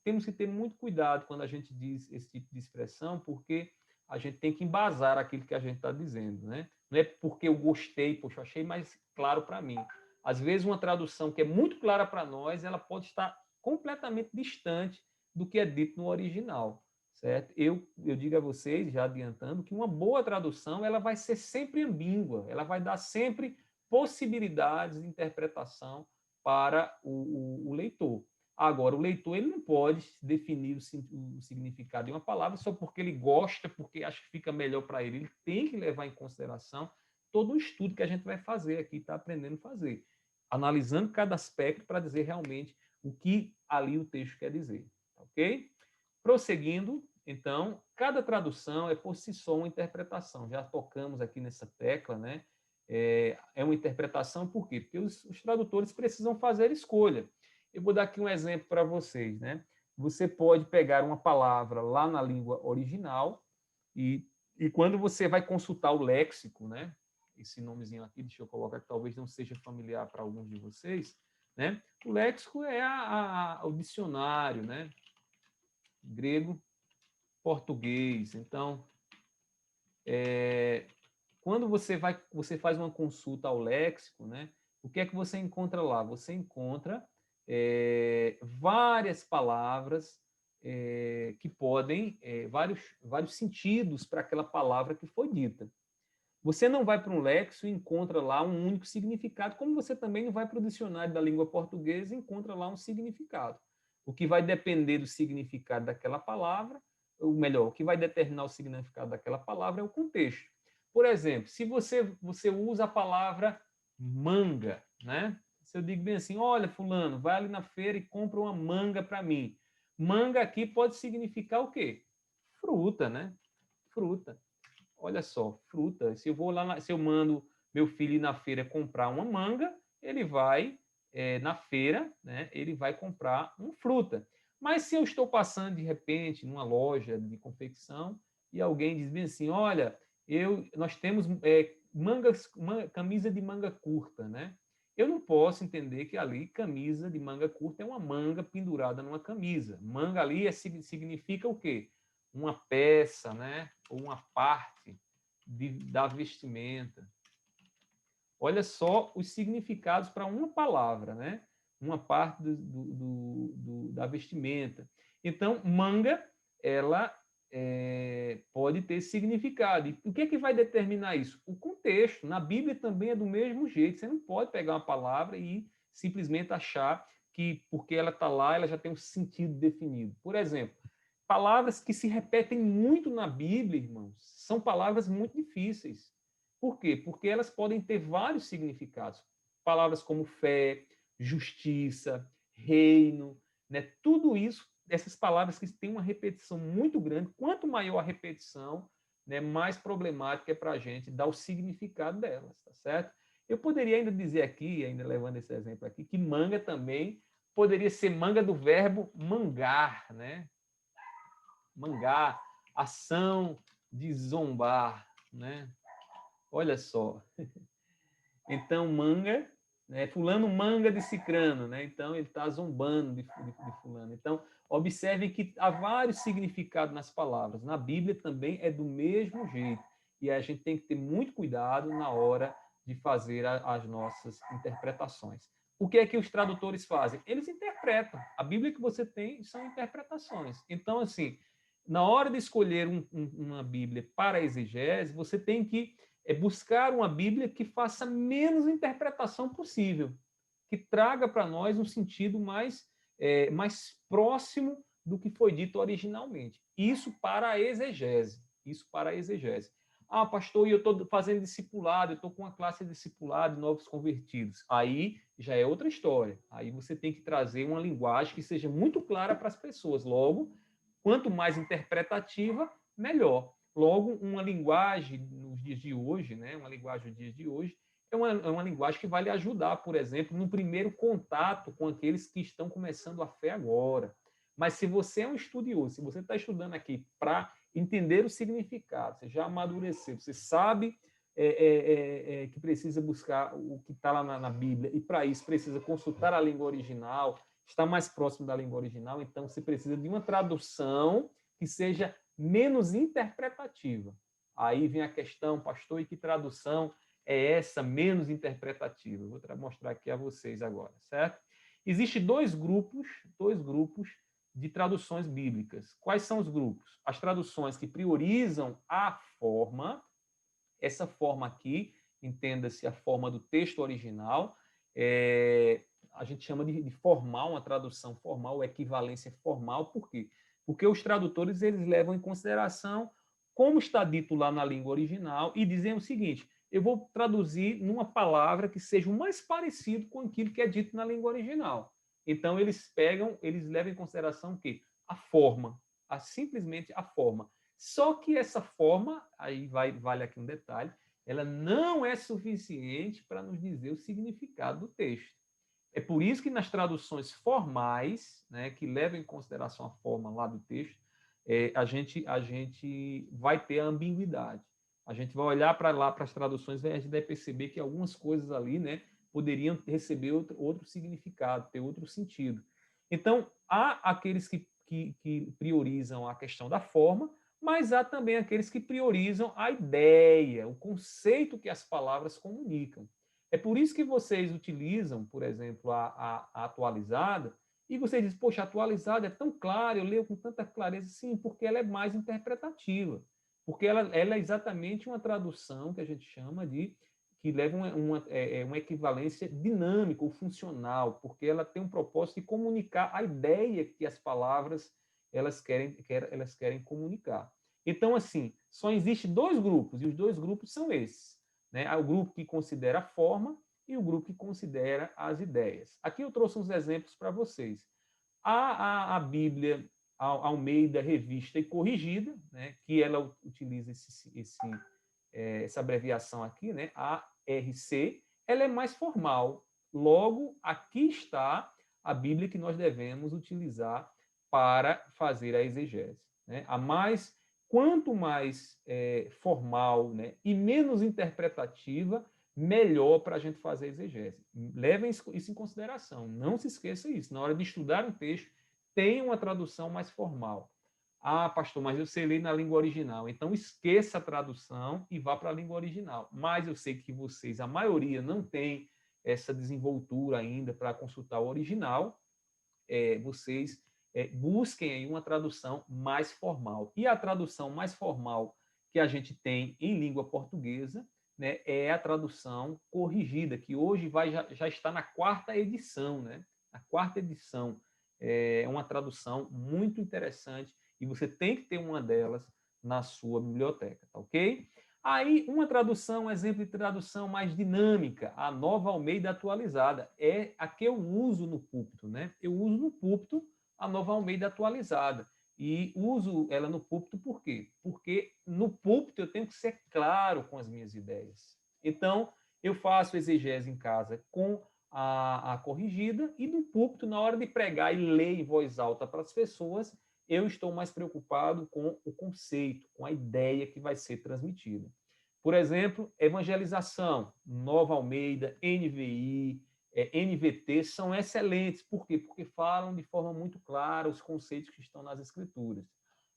temos que ter muito cuidado quando a gente diz esse tipo de expressão, porque a gente tem que embasar aquilo que a gente está dizendo, né? Não é porque eu gostei, poxa, eu achei mais claro para mim. Às vezes, uma tradução que é muito clara para nós, ela pode estar completamente distante do que é dito no original, certo? Eu digo a vocês, já adiantando, que uma boa tradução ela vai ser sempre ambígua, ela vai dar sempre possibilidades de interpretação para o leitor. Agora, o leitor ele não pode definir o significado de uma palavra só porque ele gosta, porque acha que fica melhor para ele. Ele tem que levar em consideração todo o estudo que a gente vai fazer aqui, está aprendendo a fazer, analisando cada aspecto para dizer realmente o que ali o texto quer dizer. Ok? Prosseguindo, então, cada tradução é por si só uma interpretação. Já tocamos aqui nessa tecla, né? É uma interpretação por quê? Porque os tradutores precisam fazer escolha. Eu vou dar aqui um exemplo para vocês, né? Você pode pegar uma palavra lá na língua original e quando você vai consultar o léxico, né? Esse nomezinho aqui, deixa eu colocar que talvez não seja familiar para alguns de vocês, né? O léxico é o dicionário, né? Grego, português. Então, quando você faz uma consulta ao léxico, né? O que é que você encontra lá? Você encontra várias palavras que podem, vários sentidos para aquela palavra que foi dita. Você não vai para um léxico e encontra lá um único significado, como você também não vai para o dicionário da língua portuguesa e encontra lá um significado. O que vai depender do significado daquela palavra, ou melhor, o que vai determinar o significado daquela palavra é o contexto. Por exemplo, se você usa a palavra manga, né? Se eu digo bem assim, olha, fulano, vai ali na feira e compra uma manga para mim. Manga aqui pode significar o quê? Fruta, né? Fruta. Olha só, fruta. Se eu mando meu filho ir na feira comprar uma manga, ele vai na feira, né? Ele vai comprar uma fruta. Mas se eu estou passando de repente numa loja de confecção e alguém diz bem assim, olha, nós temos camisa de manga curta, né? Eu não posso entender que ali camisa de manga curta é uma manga pendurada numa camisa. Manga ali significa o quê? Uma peça, né? Ou uma parte da vestimenta. Olha só os significados para uma palavra, né? Uma parte da vestimenta. Então, manga, ela pode ter significado. E o que é que vai determinar isso? O contexto. Na Bíblia também é do mesmo jeito. Você não pode pegar uma palavra e simplesmente achar que, porque ela está lá, ela já tem um sentido definido. Por exemplo, palavras que se repetem muito na Bíblia, irmãos, são palavras muito difíceis. Por quê? Porque elas podem ter vários significados. Palavras como fé, justiça, reino, né? Tudo isso, essas palavras que têm uma repetição muito grande, quanto maior a repetição, né, mais problemática é para a gente dar o significado delas, tá certo? Eu poderia ainda dizer aqui, ainda levando esse exemplo aqui, que manga também poderia ser manga do verbo mangar, né? Mangar, ação de zombar, né? Olha só. Então, manga, né? Fulano manga de cicrano, né? Então, ele está zombando de fulano. Então, observem que há vários significados nas palavras. Na Bíblia também é do mesmo jeito. E a gente tem que ter muito cuidado na hora de fazer as nossas interpretações. O que é que os tradutores fazem? Eles interpretam. A Bíblia que você tem são interpretações. Então, assim, na hora de escolher uma Bíblia para a exegese, você tem que buscar uma Bíblia que faça menos interpretação possível, que traga para nós um sentido mais próximo do que foi dito originalmente. Isso para a exegese. Isso para a exegese. Ah, pastor, e eu estou fazendo discipulado, eu estou com uma classe de discipulado de novos convertidos. Aí já é outra história. Aí você tem que trazer uma linguagem que seja muito clara para as pessoas. Logo, quanto mais interpretativa, melhor. Logo, uma linguagem nos dias de hoje, né? Uma linguagem nos dias de hoje, é uma linguagem que vai lhe ajudar, por exemplo, no primeiro contato com aqueles que estão começando a fé agora. Mas se você é um estudioso, se você está estudando aqui para entender o significado, você já amadureceu, você sabe que precisa buscar o que está lá na Bíblia, e para isso precisa consultar a língua original, estar mais próximo da língua original, então você precisa de uma tradução que seja menos interpretativa. Aí vem a questão, pastor, e que tradução é essa menos interpretativa? Eu vou mostrar aqui a vocês agora, certo? Existem dois grupos de traduções bíblicas. Quais são os grupos? As traduções que priorizam a forma, essa forma aqui, entenda-se a forma do texto original, a gente chama de formal, uma tradução formal, equivalência formal. Por quê? Porque os tradutores eles levam em consideração como está dito lá na língua original e dizem o seguinte: eu vou traduzir numa palavra que seja o mais parecido com aquilo que é dito na língua original. Então eles levam em consideração o quê? A forma, simplesmente a forma. Só que essa forma, aí vale aqui um detalhe, ela não é suficiente para nos dizer o significado do texto. É por isso que nas traduções formais, né, que levam em consideração a forma lá do texto, a gente vai ter a ambiguidade. A gente vai olhar para lá, para as traduções, e a gente vai perceber que algumas coisas ali, né, poderiam receber outro significado, ter outro sentido. Então, há aqueles que priorizam a questão da forma, mas há também aqueles que priorizam a ideia, o conceito que as palavras comunicam. É por isso que vocês utilizam, por exemplo, a atualizada, e você diz, poxa, a atualizada é tão clara, eu leio com tanta clareza. Sim, porque ela é mais interpretativa. Porque ela é exatamente uma tradução que a gente chama de que leva uma equivalência dinâmica ou funcional, porque ela tem um propósito de comunicar a ideia que as palavras elas querem comunicar. Então, assim, só existem dois grupos, e os dois grupos são esses, né? O grupo que considera a forma e o grupo que considera as ideias. Aqui eu trouxe uns exemplos para vocês. A Bíblia Almeida Revista e Corrigida, né, que ela utiliza essa abreviação aqui, né, ARC, ela é mais formal. Logo, aqui está a Bíblia que nós devemos utilizar para fazer a exegese. Né? Quanto mais formal, né, e menos interpretativa, melhor para a gente fazer a exegese. Levem isso em consideração. Não se esqueça isso. Na hora de estudar um texto, tem uma tradução mais formal. Ah, pastor, mas eu sei ler na língua original. Então, esqueça a tradução e vá para a língua original. Mas eu sei que vocês, a maioria, não tem essa desenvoltura ainda para consultar o original. Vocês busquem aí uma tradução mais formal. E a tradução mais formal que a gente tem em língua portuguesa, né, é a tradução corrigida, que hoje já está na 4ª edição. Né? A 4ª edição é uma tradução muito interessante e você tem que ter uma delas na sua biblioteca, tá ok? Aí, uma tradução, um exemplo de tradução mais dinâmica, a Nova Almeida Atualizada, é a que eu uso no púlpito, né? Eu uso no púlpito a Nova Almeida Atualizada. E uso ela no púlpito por quê? Porque no púlpito eu tenho que ser claro com as minhas ideias. Então, eu faço exegese em casa com a corrigida e no púlpito, na hora de pregar e ler em voz alta para as pessoas, eu estou mais preocupado com o conceito, com a ideia que vai ser transmitida. Por exemplo, evangelização, Nova Almeida, NVI, NVT, são excelentes. Por quê? Porque falam de forma muito clara os conceitos que estão nas Escrituras.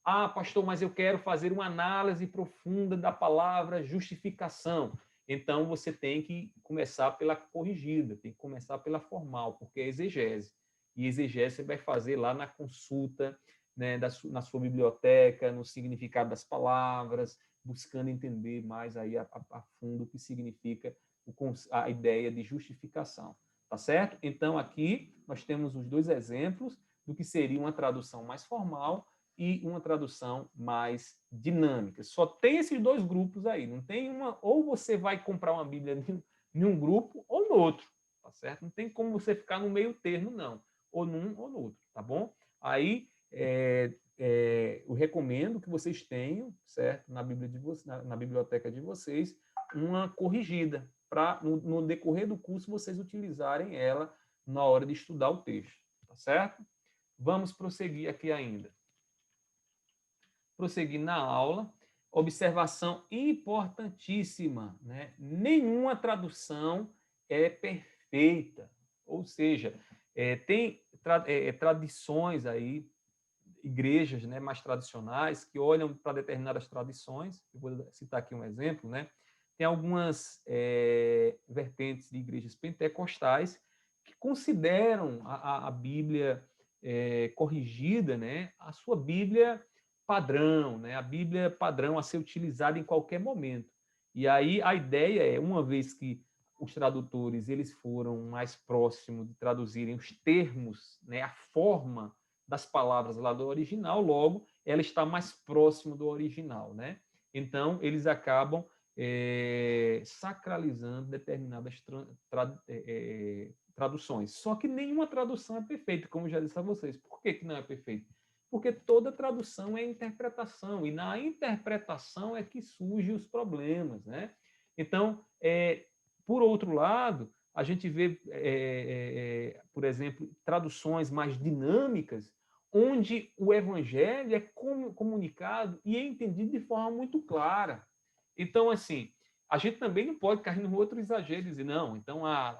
Ah, pastor, mas eu quero fazer uma análise profunda da palavra justificação. Então, você tem que começar pela corrigida, tem que começar pela formal, porque é exegese. E exegese você vai fazer lá na consulta, né, na sua biblioteca, no significado das palavras, buscando entender mais aí a fundo o que significa a ideia de justificação. Tá certo? Então, aqui nós temos os dois exemplos do que seria uma tradução mais formal e uma tradução mais dinâmica. Só tem esses dois grupos aí. Não tem uma... Ou você vai comprar uma Bíblia em um grupo ou no outro. Tá certo? Não tem como você ficar no meio termo, não. Ou num ou no outro. Tá bom? Aí, eu recomendo que vocês tenham, certo, na biblioteca de vocês, uma corrigida, para, no decorrer do curso, vocês utilizarem ela na hora de estudar o texto, tá certo? Vamos prosseguir aqui ainda. Prosseguir na aula. observação importantíssima, né? Nenhuma tradução é perfeita, ou seja, tem tradições aí, igrejas, né, mais tradicionais que olham para determinadas tradições. Eu vou citar aqui um exemplo, né? Tem algumas vertentes de igrejas pentecostais que consideram a Bíblia corrigida, né, a sua Bíblia padrão, né, a Bíblia padrão a ser utilizada em qualquer momento. E aí a ideia é, uma vez que os tradutores eles foram mais próximos de traduzirem os termos, né, a forma das palavras lá do original, logo ela está mais próximo do original, né? Então eles acabam sacralizando determinadas traduções. Só que nenhuma tradução é perfeita, como eu já disse a vocês. Por que, que não é perfeita? Porque toda tradução é interpretação, e na interpretação é que surgem os problemas, né? Então, por outro lado, a gente vê, por exemplo, traduções mais dinâmicas, onde o evangelho é comunicado e é entendido de forma muito clara. Então, assim, a gente também não pode cair no outro exagero e dizer, não, então a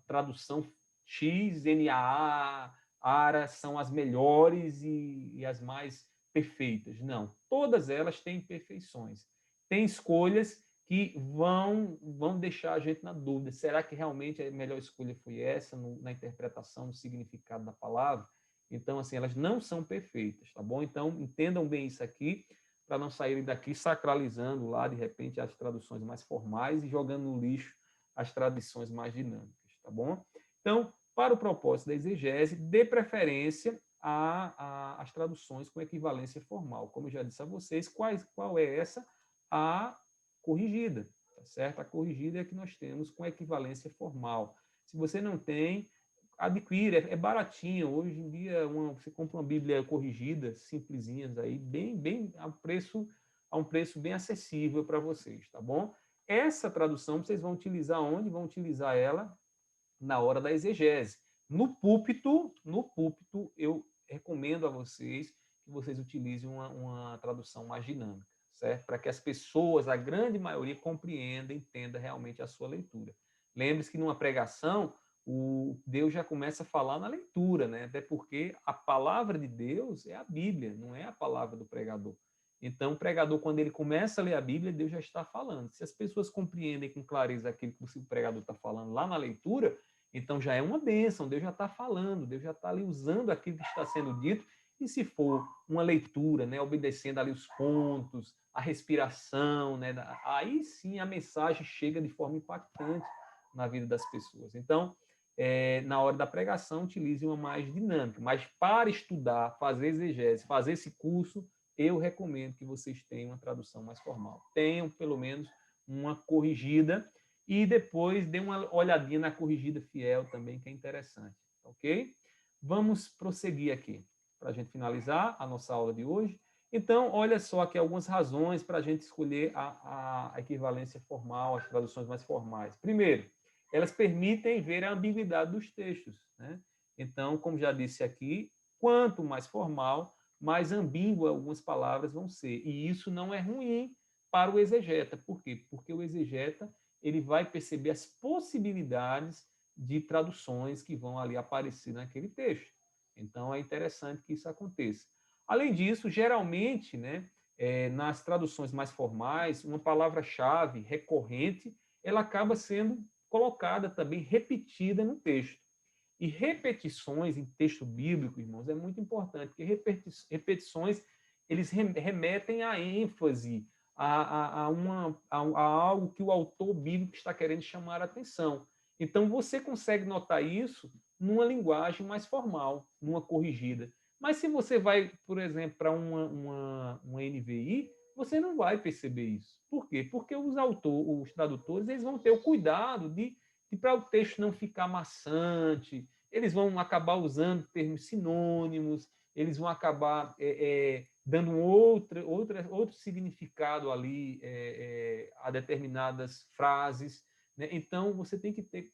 tradução X, NAA, ARA são as melhores e as mais perfeitas. Não, todas elas têm imperfeições. Tem escolhas que vão deixar a gente na dúvida. Será que realmente a melhor escolha foi essa na interpretação, no significado da palavra? Então, assim, elas não são perfeitas, tá bom? Então, entendam bem isso aqui, para não saírem daqui sacralizando lá, de repente, as traduções mais formais e jogando no lixo as traduções mais dinâmicas, tá bom? Então, para o propósito da exegese, dê preferência às traduções com equivalência formal. Como eu já disse a vocês, qual é essa? A corrigida, tá certo? A corrigida é a que nós temos com equivalência formal. Se você não tem, adquire, é baratinho. Hoje em dia, você compra uma Bíblia corrigida, simplesinhas aí, bem a um preço bem acessível para vocês, tá bom? Essa tradução vocês vão utilizar onde? Vão utilizar ela na hora da exegese. No púlpito, eu recomendo a vocês que vocês utilizem uma tradução mais dinâmica, certo? Para que as pessoas, a grande maioria, compreenda, entenda realmente a sua leitura. Lembre-se que numa pregação, o Deus já começa a falar na leitura, né? Até porque a palavra de Deus é a Bíblia, não é a palavra do pregador. Então, o pregador, quando ele começa a ler a Bíblia, Deus já está falando. Se as pessoas compreendem com clareza aquilo que o pregador está falando lá na leitura, então já é uma bênção, Deus já está falando, Deus já está ali usando aquilo que está sendo dito, e se for uma leitura, né, obedecendo ali os pontos, a respiração, né, aí sim a mensagem chega de forma impactante na vida das pessoas. Então, na hora da pregação, utilize uma mais dinâmica, mas para estudar, fazer exegese, fazer esse curso, eu recomendo que vocês tenham uma tradução mais formal. Tenham, pelo menos, uma corrigida e depois dê uma olhadinha na corrigida fiel também, que é interessante, ok? Vamos prosseguir aqui, para a gente finalizar a nossa aula de hoje. Então, olha só aqui algumas razões para a gente escolher a equivalência formal, as traduções mais formais. Primeiro, elas permitem ver a ambiguidade dos textos, né? Então, como já disse aqui, quanto mais formal, mais ambígua algumas palavras vão ser. E isso não é ruim para o exegeta. Por quê? Porque o exegeta ele vai perceber as possibilidades de traduções que vão ali aparecer naquele texto. Então, é interessante que isso aconteça. Além disso, geralmente, né, nas traduções mais formais, uma palavra-chave recorrente, ela acaba sendo colocada também, repetida no texto. E repetições em texto bíblico, irmãos, é muito importante, porque repetições eles remetem à ênfase, a algo que o autor bíblico está querendo chamar a atenção. Então, você consegue notar isso numa linguagem mais formal, numa corrigida. Mas se você vai, por exemplo, para uma NVI, você não vai perceber isso. Por quê? Porque os tradutores eles vão ter o cuidado de para o texto não ficar maçante, eles vão acabar usando termos sinônimos, eles vão acabar dando outro significado ali a determinadas frases. Né? Então, você tem que ter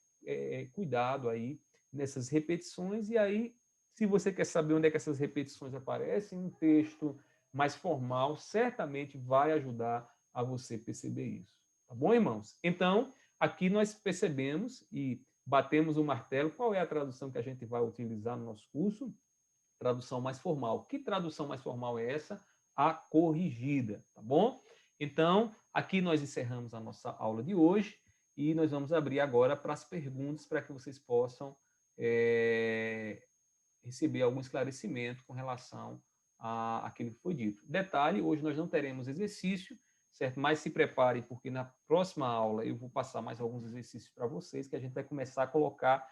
cuidado aí nessas repetições, e aí, se você quer saber onde é que essas repetições aparecem, um texto mais formal certamente vai ajudar a você perceber isso. Tá bom, irmãos? Então, aqui nós percebemos e batemos o martelo. Qual é a tradução que a gente vai utilizar no nosso curso? Tradução mais formal. Que tradução mais formal é essa? A corrigida, tá bom? Então, aqui nós encerramos a nossa aula de hoje e nós vamos abrir agora para as perguntas para que vocês possam receber algum esclarecimento com relação àquilo que foi dito. Detalhe, hoje nós não teremos exercício, certo? Mas se preparem, porque na próxima aula eu vou passar mais alguns exercícios para vocês, que a gente vai começar a colocar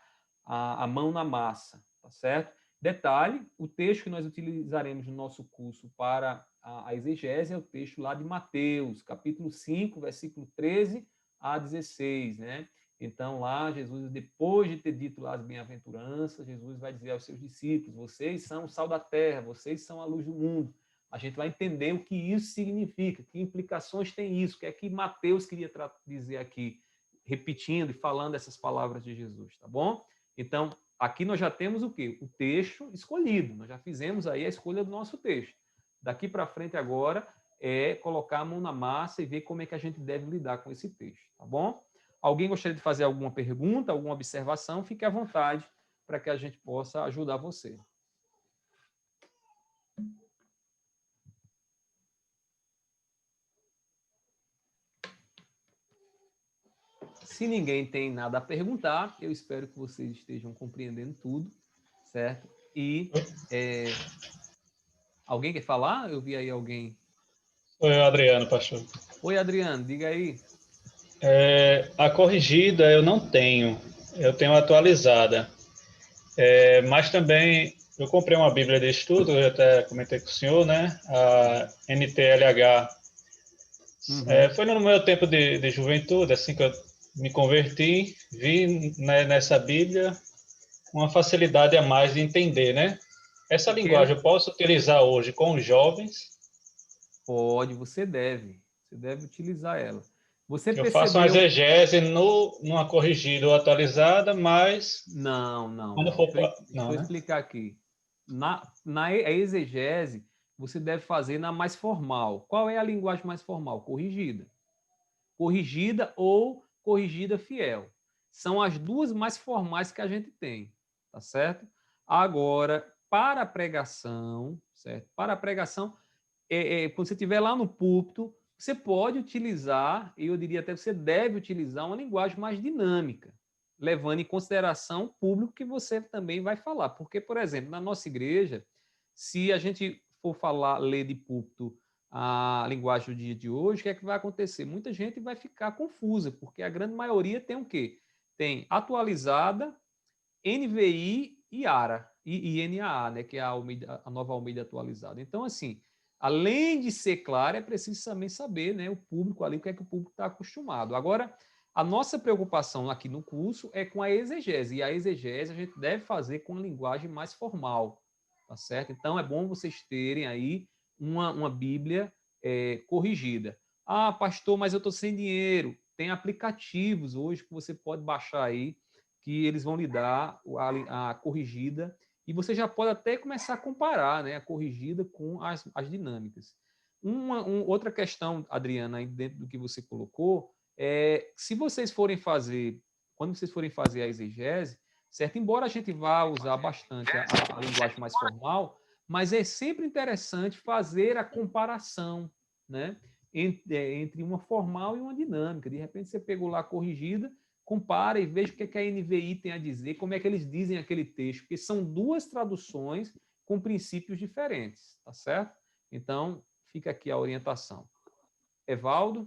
a mão na massa, tá certo? Detalhe, o texto que nós utilizaremos no nosso curso para a exegese é o texto lá de Mateus, capítulo 5, versículo 13 a 16, né? Então, lá, Jesus, depois de ter dito lá as bem-aventuranças, Jesus vai dizer aos seus discípulos, vocês são o sal da terra, vocês são a luz do mundo. A gente vai entender o que isso significa, que implicações tem isso, o que é que Mateus queria dizer aqui, repetindo e falando essas palavras de Jesus, tá bom? Então, aqui nós já temos o quê? O texto escolhido, nós já fizemos aí a escolha do nosso texto. Daqui para frente agora é colocar a mão na massa e ver como é que a gente deve lidar com esse texto, tá bom? Alguém gostaria de fazer alguma pergunta, alguma observação? Fique à vontade para que a gente possa ajudar você. Se ninguém tem nada a perguntar, eu espero que vocês estejam compreendendo tudo, certo? E alguém quer falar? Eu vi aí alguém. Oi, Adriano, pastor. Oi, Adriano, diga aí. A corrigida eu não tenho, eu tenho atualizada. Mas também eu comprei uma Bíblia de estudo, eu até comentei com o senhor, né? A NTLH. Foi no meu tempo de juventude, assim que eu me converti, vi, né, nessa Bíblia uma facilidade a mais de entender, né? Essa linguagem eu posso utilizar hoje com os jovens? Pode, você deve utilizar ela. Você Eu percebeu... faço uma exegese numa corrigida ou atualizada, mas... Não. Quando for Deixa não, eu né? explicar aqui. A exegese, você deve fazer na mais formal. Qual é a linguagem mais formal? Corrigida. Corrigida ou corrigida fiel. São as duas mais formais que a gente tem, tá certo? Agora, para a pregação, certo? Para a pregação, quando você estiver lá no púlpito, você pode utilizar, e eu diria até que você deve utilizar uma linguagem mais dinâmica, levando em consideração o público que você também vai falar. Porque, por exemplo, na nossa igreja, se a gente for ler de púlpito a linguagem do dia de hoje, o que é que vai acontecer? Muita gente vai ficar confusa, porque a grande maioria tem o quê? Tem atualizada, NVI e ARA, e NAA, né, que é a nova Almeida atualizada. Então, assim, além de ser claro, é preciso também saber, né, o público ali, o que é que o público está acostumado. Agora, a nossa preocupação aqui no curso é com a exegese, e a exegese a gente deve fazer com uma linguagem mais formal, tá certo? Então, é bom vocês terem aí uma Bíblia corrigida. Ah, pastor, mas eu estou sem dinheiro. Tem aplicativos hoje que você pode baixar aí, que eles vão lhe dar a corrigida, e você já pode até começar a comparar, né, a corrigida com as dinâmicas. Outra questão, Adriana, aí dentro do que você colocou, se vocês forem fazer, quando vocês forem fazer a exegese, certo? Embora a gente vá usar bastante a linguagem mais formal, mas é sempre interessante fazer a comparação, né, entre uma formal e uma dinâmica. De repente você pegou lá a corrigida, compara e veja o que é que a NVI tem a dizer, como é que eles dizem aquele texto, porque são duas traduções com princípios diferentes, tá certo? Então, fica aqui a orientação. Evaldo?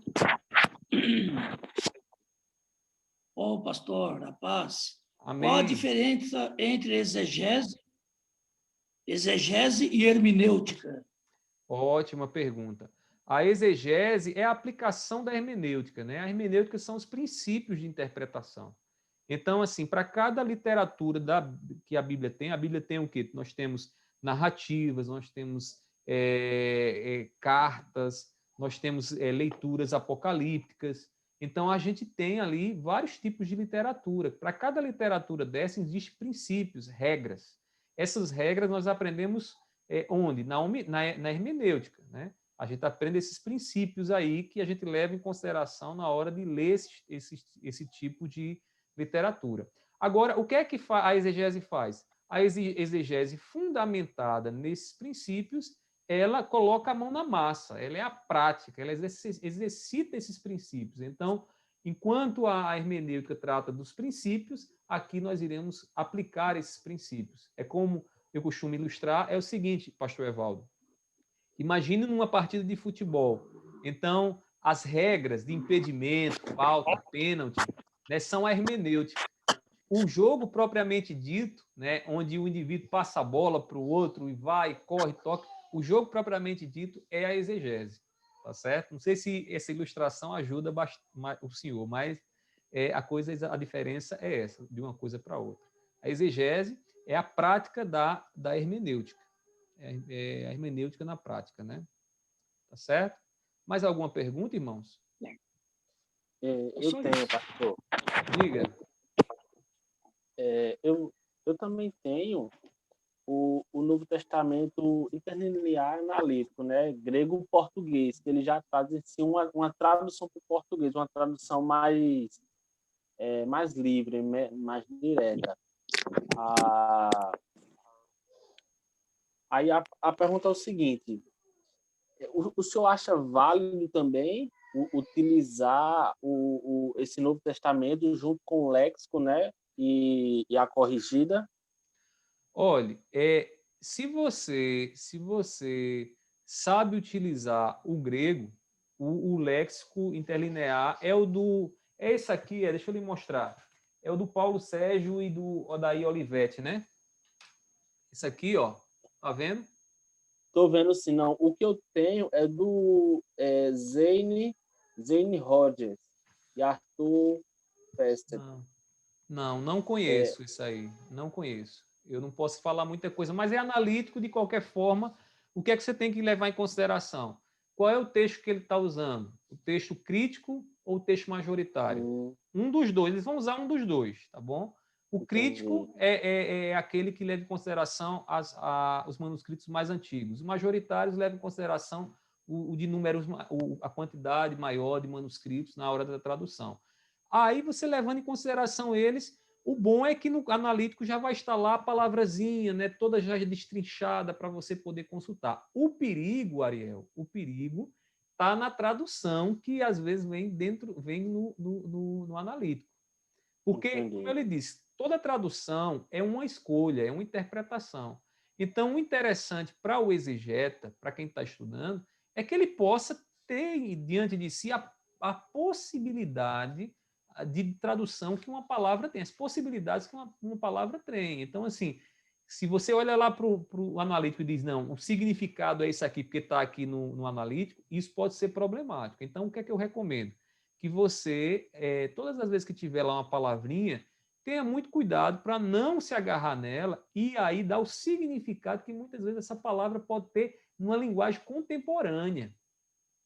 Ô, pastor, a paz. Amém. Qual a diferença entre exegese e hermenêutica? Ótima pergunta. A exegese é a aplicação da hermenêutica, né? A hermenêutica são os princípios de interpretação. Então, assim, para cada literatura que a Bíblia tem o quê? Nós temos narrativas, nós temos cartas, nós temos leituras apocalípticas. Então, a gente tem ali vários tipos de literatura. Para cada literatura dessa, existem princípios, regras. Essas regras nós aprendemos onde? Na hermenêutica, né? A gente aprende esses princípios aí que a gente leva em consideração na hora de ler esse tipo de literatura. Agora, o que é que a exegese faz? A exegese fundamentada nesses princípios, ela coloca a mão na massa, ela é a prática, ela exercita esses princípios. Então, enquanto a hermenêutica trata dos princípios, aqui nós iremos aplicar esses princípios. É como eu costumo ilustrar, é o seguinte, pastor Evaldo. Imagine numa partida de futebol. Então, as regras de impedimento, falta, pênalti, né, são a hermenêutica. O jogo propriamente dito, né, onde o indivíduo passa a bola para o outro e vai, corre, toca, o jogo propriamente dito é a exegese, tá certo? Não sei se essa ilustração ajuda o senhor, mas a diferença é essa, de uma coisa para outra. A exegese é a prática da hermenêutica. A hermenêutica na prática, né? Tá certo? Mais alguma pergunta, irmãos? Eu tenho, pastor. Diga. Eu também tenho o Novo Testamento interlinear analítico, né? Grego-português, que ele já traz assim, uma tradução para o português, uma tradução mais livre, mais direta. Aí a pergunta é o seguinte: o senhor acha válido também utilizar esse Novo Testamento junto com o léxico, né? E a corrigida? Olhe, se você sabe utilizar o grego, o léxico interlinear é esse aqui, deixa eu lhe mostrar. É o do Paulo Sérgio e do Odair Olivetti, né? Esse aqui, ó, tá vendo? Tô vendo sim, não. O que eu tenho é do Zane Rogers e Arthur Fester. Não conheço isso aí. Não conheço. Eu não posso falar muita coisa, mas é analítico de qualquer forma. O que é que você tem que levar em consideração? Qual é o texto que ele está usando? O texto crítico ou o texto majoritário? Um dos dois. Eles vão usar um dos dois, tá bom? O crítico é aquele que leva em consideração os manuscritos mais antigos. Os majoritários levam em consideração a quantidade maior de manuscritos na hora da tradução. Aí você levando em consideração eles, o bom é que no analítico já vai estar lá a palavrazinha, né, toda já destrinchada para você poder consultar. O perigo, Ariel, está na tradução que às vezes vem no analítico. Porque, como eu lhe disse, toda tradução é uma escolha, é uma interpretação. Então, o interessante para o exegeta, para quem está estudando, é que ele possa ter diante de si a possibilidade de tradução que uma palavra tem, as possibilidades que uma palavra tem. Então, assim, se você olha lá para o analítico e diz, não, o significado é isso aqui, porque está aqui no analítico, isso pode ser problemático. Então, o que é que eu recomendo? Que você, todas as vezes que tiver lá uma palavrinha, tenha muito cuidado para não se agarrar nela e aí dar o significado que muitas vezes essa palavra pode ter numa linguagem contemporânea.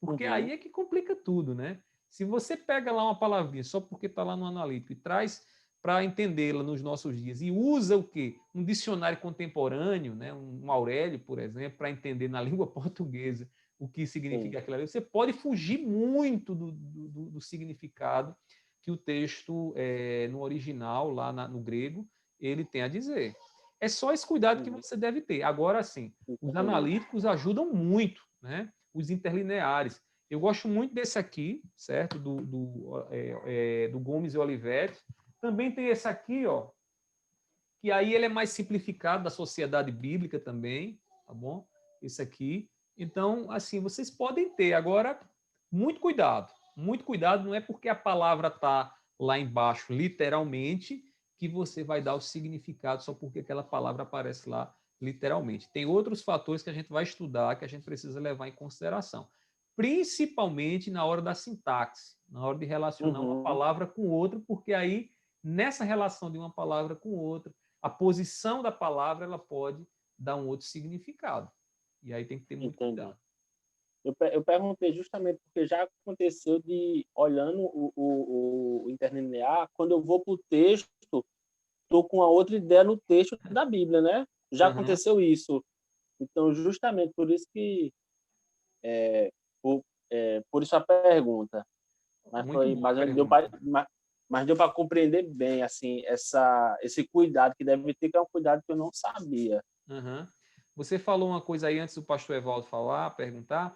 Porque aí é que complica tudo, né? Se você pega lá uma palavrinha só porque está lá no analítico e traz para entendê-la nos nossos dias e usa o quê? Um dicionário contemporâneo, né? Um Aurélio, por exemplo, para entender na língua portuguesa o que significa aquilo ali, você pode fugir muito do significado que o texto no original, lá no grego, ele tem a dizer. É só esse cuidado que você deve ter. Agora, sim, os analíticos ajudam muito, né? Os interlineares. Eu gosto muito desse aqui, certo? Do Gomes e Olivetti. Também tem esse aqui, ó, que aí ele é mais simplificado, da Sociedade Bíblica também, tá bom? Esse aqui. Então, assim, vocês podem ter. Agora, muito cuidado. Muito cuidado, não é porque a palavra está lá embaixo, literalmente, que você vai dar o significado só porque aquela palavra aparece lá literalmente. Tem outros fatores que a gente vai estudar, que a gente precisa levar em consideração. Principalmente na hora da sintaxe, na hora de relacionar uma palavra com outra, porque aí, nessa relação de uma palavra com outra, a posição da palavra ela pode dar um outro significado. E aí tem que ter muito cuidado. Eu perguntei justamente porque já aconteceu de, olhando o interlinear, quando eu vou para o texto, estou com uma outra ideia no texto da Bíblia, né? Já aconteceu isso. Então, justamente por isso que por isso a pergunta, Muito boa a pergunta. mas deu para compreender bem assim esse cuidado que deve ter, que é um cuidado que eu não sabia. Uhum. Você falou uma coisa aí antes do pastor Evaldo perguntar.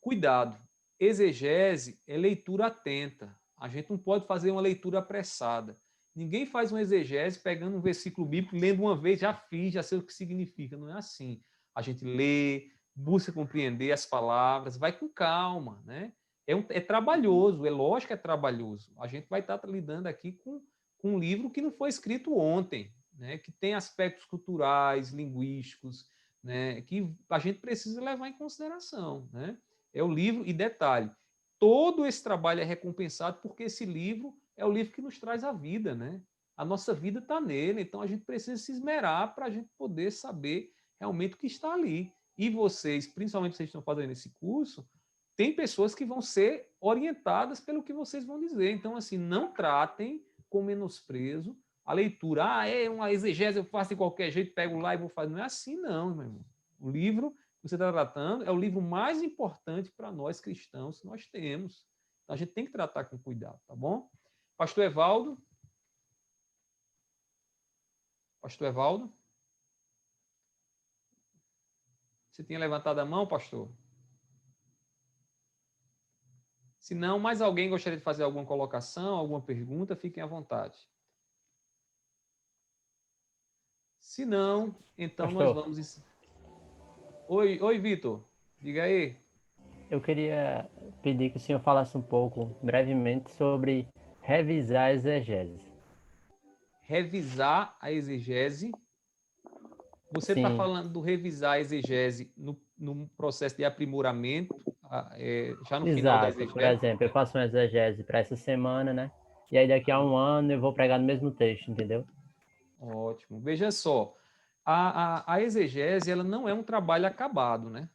Cuidado. Exegese é leitura atenta. A gente não pode fazer uma leitura apressada. Ninguém faz uma exegese pegando um versículo bíblico, lendo uma vez, já fiz, já sei o que significa. Não é assim. A gente lê, busca compreender as palavras, vai com calma, né? É trabalhoso, é lógico que é trabalhoso. A gente vai estar lidando aqui com um livro que não foi escrito ontem, né? Que tem aspectos culturais, linguísticos, né? Que a gente precisa levar em consideração, né? É o livro, e detalhe, todo esse trabalho é recompensado porque esse livro é o livro que nos traz a vida, né? A nossa vida está nele, então a gente precisa se esmerar para a gente poder saber realmente o que está ali. E vocês, principalmente vocês que estão fazendo esse curso, tem pessoas que vão ser orientadas pelo que vocês vão dizer. Então, assim, não tratem com menosprezo a leitura. É uma exegese, eu faço de qualquer jeito, pego lá e vou fazer. Não é assim, não, meu irmão. O livro que você está tratando é o livro mais importante para nós cristãos que nós temos. Então, a gente tem que tratar com cuidado, tá bom? Pastor Evaldo? Pastor Evaldo? Você tinha levantado a mão, pastor? Se não, mais alguém gostaria de fazer alguma colocação, alguma pergunta, fiquem à vontade. Se não, então nós Pastor, vamos... Oi, Vitor. Diga aí. eu queria pedir que o senhor falasse um pouco, brevemente, sobre revisar a exegese. Revisar a exegese. Você está Sim, falando do revisar a exegese no processo de aprimoramento, já no final da exato. Por exegese? exemplo, eu faço uma exegese para essa semana, né? E aí daqui a um ano eu vou pregar no mesmo texto, entendeu? Ótimo. Veja só, a exegese ela não é um trabalho acabado, né?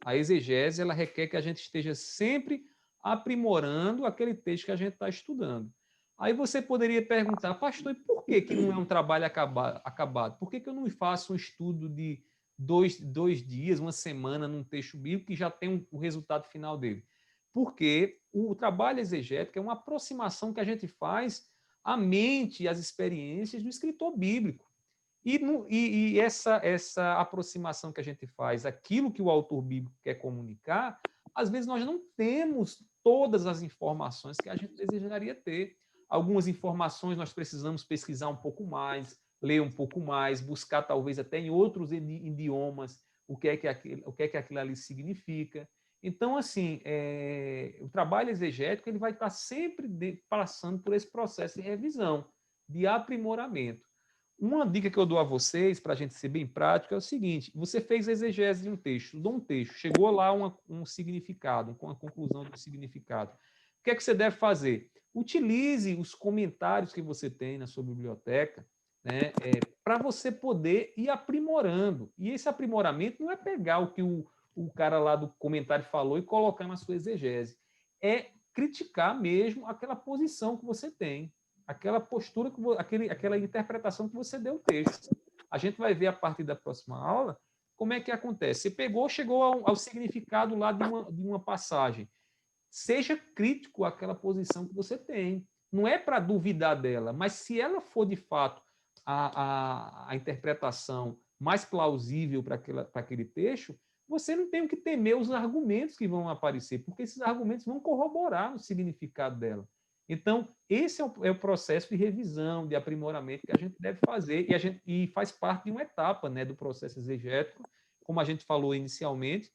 A exegese ela requer que a gente esteja sempre aprimorando aquele texto que a gente está estudando. Aí você poderia perguntar, pastor, e por que não é um trabalho acabado? Por que eu não faço um estudo de dois dias, uma semana num texto bíblico que já tem o resultado final dele? Porque o trabalho exegético é uma aproximação que a gente faz à mente e às experiências do escritor bíblico. E essa aproximação que a gente faz, aquilo que o autor bíblico quer comunicar, às vezes nós não temos todas as informações que a gente desejaria ter. Algumas informações nós precisamos pesquisar um pouco mais, ler um pouco mais, buscar talvez até em outros idiomas o que é que aquilo ali significa. Então, assim, o trabalho exegético ele vai estar sempre passando por esse processo de revisão, de aprimoramento. Uma dica que eu dou a vocês, para a gente ser bem prático, é o seguinte: você fez a exegese de um texto, estudou um texto, chegou lá um significado, com a conclusão do significado. O que é que você deve fazer? Utilize os comentários que você tem na sua biblioteca, né, para você poder ir aprimorando. E esse aprimoramento não é pegar o que o cara lá do comentário falou e colocar na sua exegese. É criticar mesmo aquela posição que você tem, aquela postura, aquela interpretação que você deu ao texto. A gente vai ver a partir da próxima aula como é que acontece. Você chegou ao significado lá de uma passagem. Seja crítico àquela posição que você tem. Não é para duvidar dela, mas se ela for de fato a interpretação mais plausível para aquele texto, você não tem o que temer os argumentos que vão aparecer, porque esses argumentos vão corroborar o significado dela. Então, esse é o processo de revisão, de aprimoramento que a gente deve fazer, e faz parte de uma etapa, né, do processo exegético, como a gente falou inicialmente,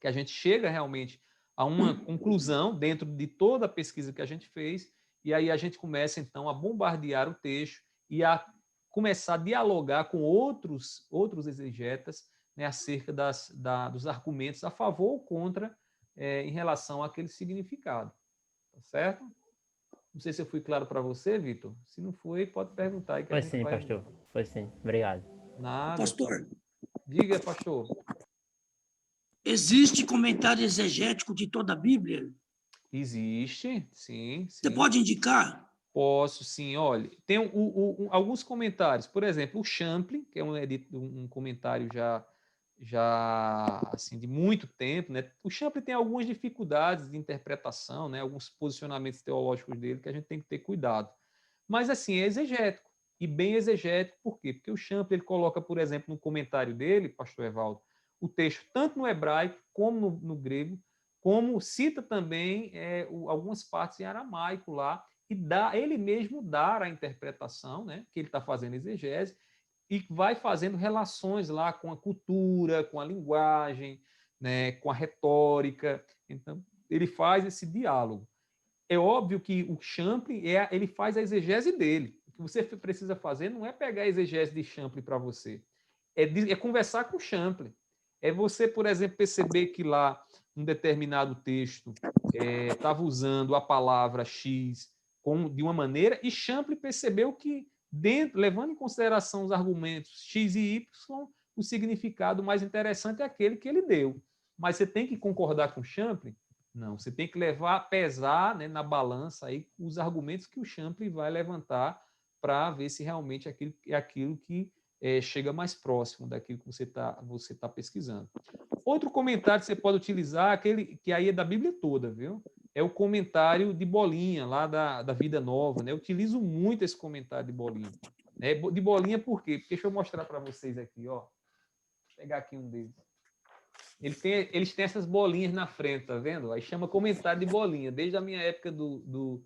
que a gente chega realmente a uma conclusão dentro de toda a pesquisa que a gente fez, e aí a gente começa, então, a bombardear o texto e a começar a dialogar com outros exegetas, né, acerca dos argumentos a favor ou contra em relação àquele significado. Tá certo? Não sei se eu fui claro para você, Vitor. Se não foi, pode perguntar aí que a Foi gente sim, vai... pastor. Foi sim. Obrigado. Nada. Pastor, Diga, pastor. existe comentário exegético de toda a Bíblia? Existe, sim, Você sim. pode indicar? Posso, sim. Olha, tem alguns comentários. Por exemplo, o Champlin, que é um comentário já já assim, de muito tempo, né? O Champlin tem algumas dificuldades de interpretação, né? Alguns posicionamentos teológicos dele que a gente tem que ter cuidado. Mas, assim, é exegético, e bem exegético. Por quê? Porque o Champlin ele coloca, por exemplo, no comentário dele, pastor Evaldo, o texto tanto no hebraico como no grego, como cita também algumas partes em aramaico lá, e ele mesmo dá a interpretação, né, que ele está fazendo exegese, e vai fazendo relações lá com a cultura, com a linguagem, né, com a retórica. Então, ele faz esse diálogo. É óbvio que o Champlin, ele faz a exegese dele. O que você precisa fazer não é pegar a exegese de Champlin para você, é conversar com o Champlin. É você, por exemplo, perceber que lá um determinado texto estava usando a palavra X de uma maneira, e Champlin percebeu que, levando em consideração os argumentos X e Y, o significado mais interessante é aquele que ele deu. Mas você tem que concordar com Champlin? Não, você tem que pesar, né, na balança aí os argumentos que o Champlin vai levantar para ver se realmente é aquilo que chega mais próximo daquilo que você tá pesquisando. Outro comentário que você pode utilizar, aquele que aí é da Bíblia toda, viu? É o comentário de Bolinha, lá da Vida Nova, né? Eu utilizo muito esse comentário de Bolinha. Né? De Bolinha por quê? Porque deixa eu mostrar para vocês aqui, ó. Vou pegar aqui um deles. Eles têm essas bolinhas na frente, tá vendo? Aí chama comentário de bolinha, desde a minha época do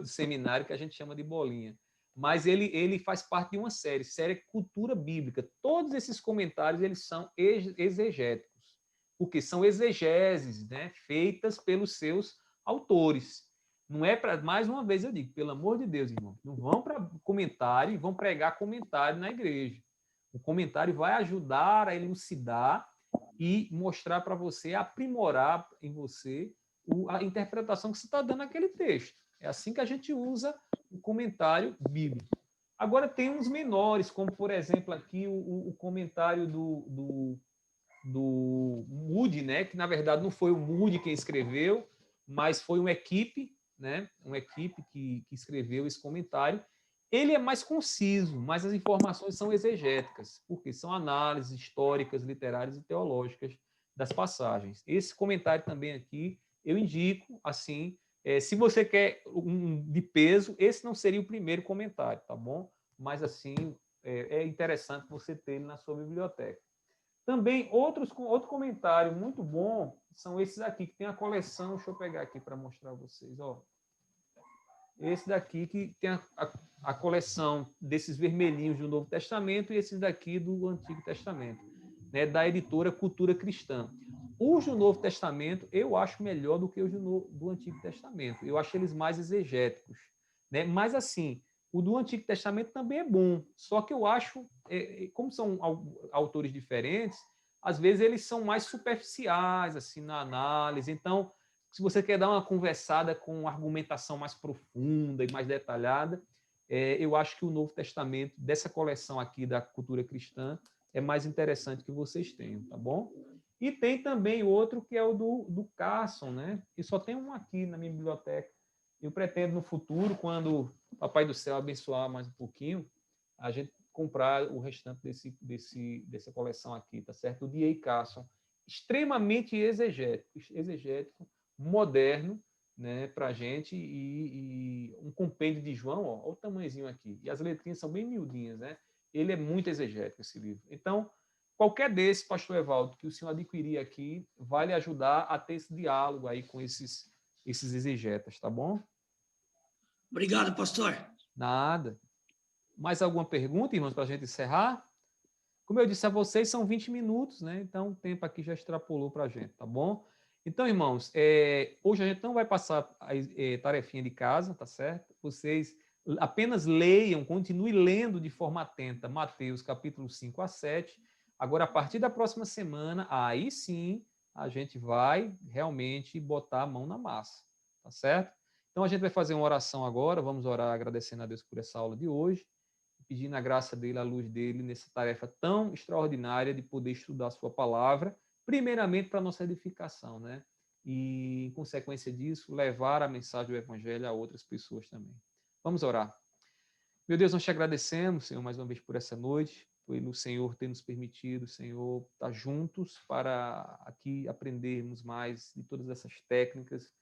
seminário que a gente chama de bolinha. Mas ele faz parte de uma série Cultura Bíblica. Todos esses comentários eles são exegéticos, porque são exegeses, né, feitas pelos seus autores. Não é para, mais uma vez eu digo, pelo amor de Deus, irmão, não vão para comentário e vão pregar comentário na igreja. O comentário vai ajudar a elucidar e mostrar para você, aprimorar em você a interpretação que você está dando naquele texto. É assim que a gente usa o comentário bíblico. Agora tem uns menores, como por exemplo aqui o comentário do Moody, né? Que na verdade não foi o Moody quem escreveu, mas foi uma equipe, né? Uma equipe que escreveu esse comentário. Ele é mais conciso, mas as informações são exegéticas, porque são análises históricas, literárias e teológicas das passagens. Esse comentário também aqui eu indico, assim, se você quer um de peso, esse não seria o primeiro comentário, tá bom? Mas, assim, é interessante você ter ele na sua biblioteca. Também, outro comentário muito bom são esses aqui, que tem a coleção, deixa eu pegar aqui para mostrar a vocês, ó. Esse daqui que tem a coleção desses vermelhinhos do Novo Testamento e esses daqui do Antigo Testamento, né, da editora Cultura Cristã. Os do Novo Testamento eu acho melhor do que os do Antigo Testamento. Eu acho eles mais exegéticos. Né? Mas, assim, o do Antigo Testamento também é bom, só que eu acho, como são autores diferentes, às vezes eles são mais superficiais assim, na análise. Então, se você quer dar uma conversada com argumentação mais profunda e mais detalhada, eu acho que o Novo Testamento, dessa coleção aqui da Cultura Cristã, é mais interessante que vocês tenham, tá bom? E tem também outro que é o do Carson, né? Que só tem um aqui na minha biblioteca. Eu pretendo, no futuro, quando o Papai do Céu abençoar mais um pouquinho, a gente comprar o restante dessa coleção aqui, tá certo? O D.A. Carson, extremamente exegético, moderno, né, para a gente, e um compêndio de João, ó, olha o tamanhozinho aqui, e as letrinhas são bem miudinhas, né? Ele é muito exegético, esse livro. Então, qualquer desses, pastor Evaldo, que o senhor adquirir aqui, vai lhe ajudar a ter esse diálogo aí com esses exegetas, tá bom? Obrigado, pastor. Nada. Mais alguma pergunta, irmãos, para a gente encerrar? Como eu disse a vocês, são 20 minutos, né? Então, o tempo aqui já extrapolou para a gente, tá bom? Então, irmãos, hoje a gente não vai passar a tarefinha de casa, tá certo? Vocês apenas leiam, continue lendo de forma atenta Mateus capítulo 5 a 7. Agora, a partir da próxima semana, aí sim, a gente vai realmente botar a mão na massa, tá certo? Então, a gente vai fazer uma oração agora, vamos orar agradecendo a Deus por essa aula de hoje, pedindo a graça dele, a luz dele, nessa tarefa tão extraordinária de poder estudar a sua palavra, primeiramente para a nossa edificação, né? E, em consequência disso, levar a mensagem do Evangelho a outras pessoas também. Vamos orar. Meu Deus, nós te agradecemos, Senhor, mais uma vez por essa noite, pelo Senhor ter nos permitido, Senhor, estar juntos para aqui aprendermos mais de todas essas técnicas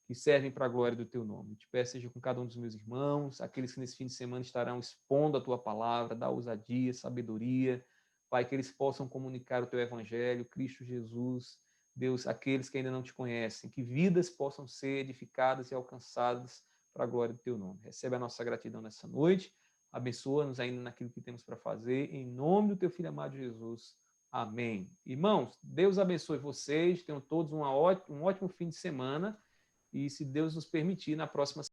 que servem para a glória do teu nome. Te peço, seja com cada um dos meus irmãos, aqueles que nesse fim de semana estarão expondo a tua palavra, dá ousadia, sabedoria, Pai, que eles possam comunicar o teu evangelho, Cristo Jesus, Deus, aqueles que ainda não te conhecem, que vidas possam ser edificadas e alcançadas para a glória do teu nome. Recebe a nossa gratidão nessa noite, abençoa-nos ainda naquilo que temos para fazer, em nome do teu Filho amado Jesus. Amém. Irmãos, Deus abençoe vocês, tenham todos um ótimo fim de semana, e se Deus nos permitir, na próxima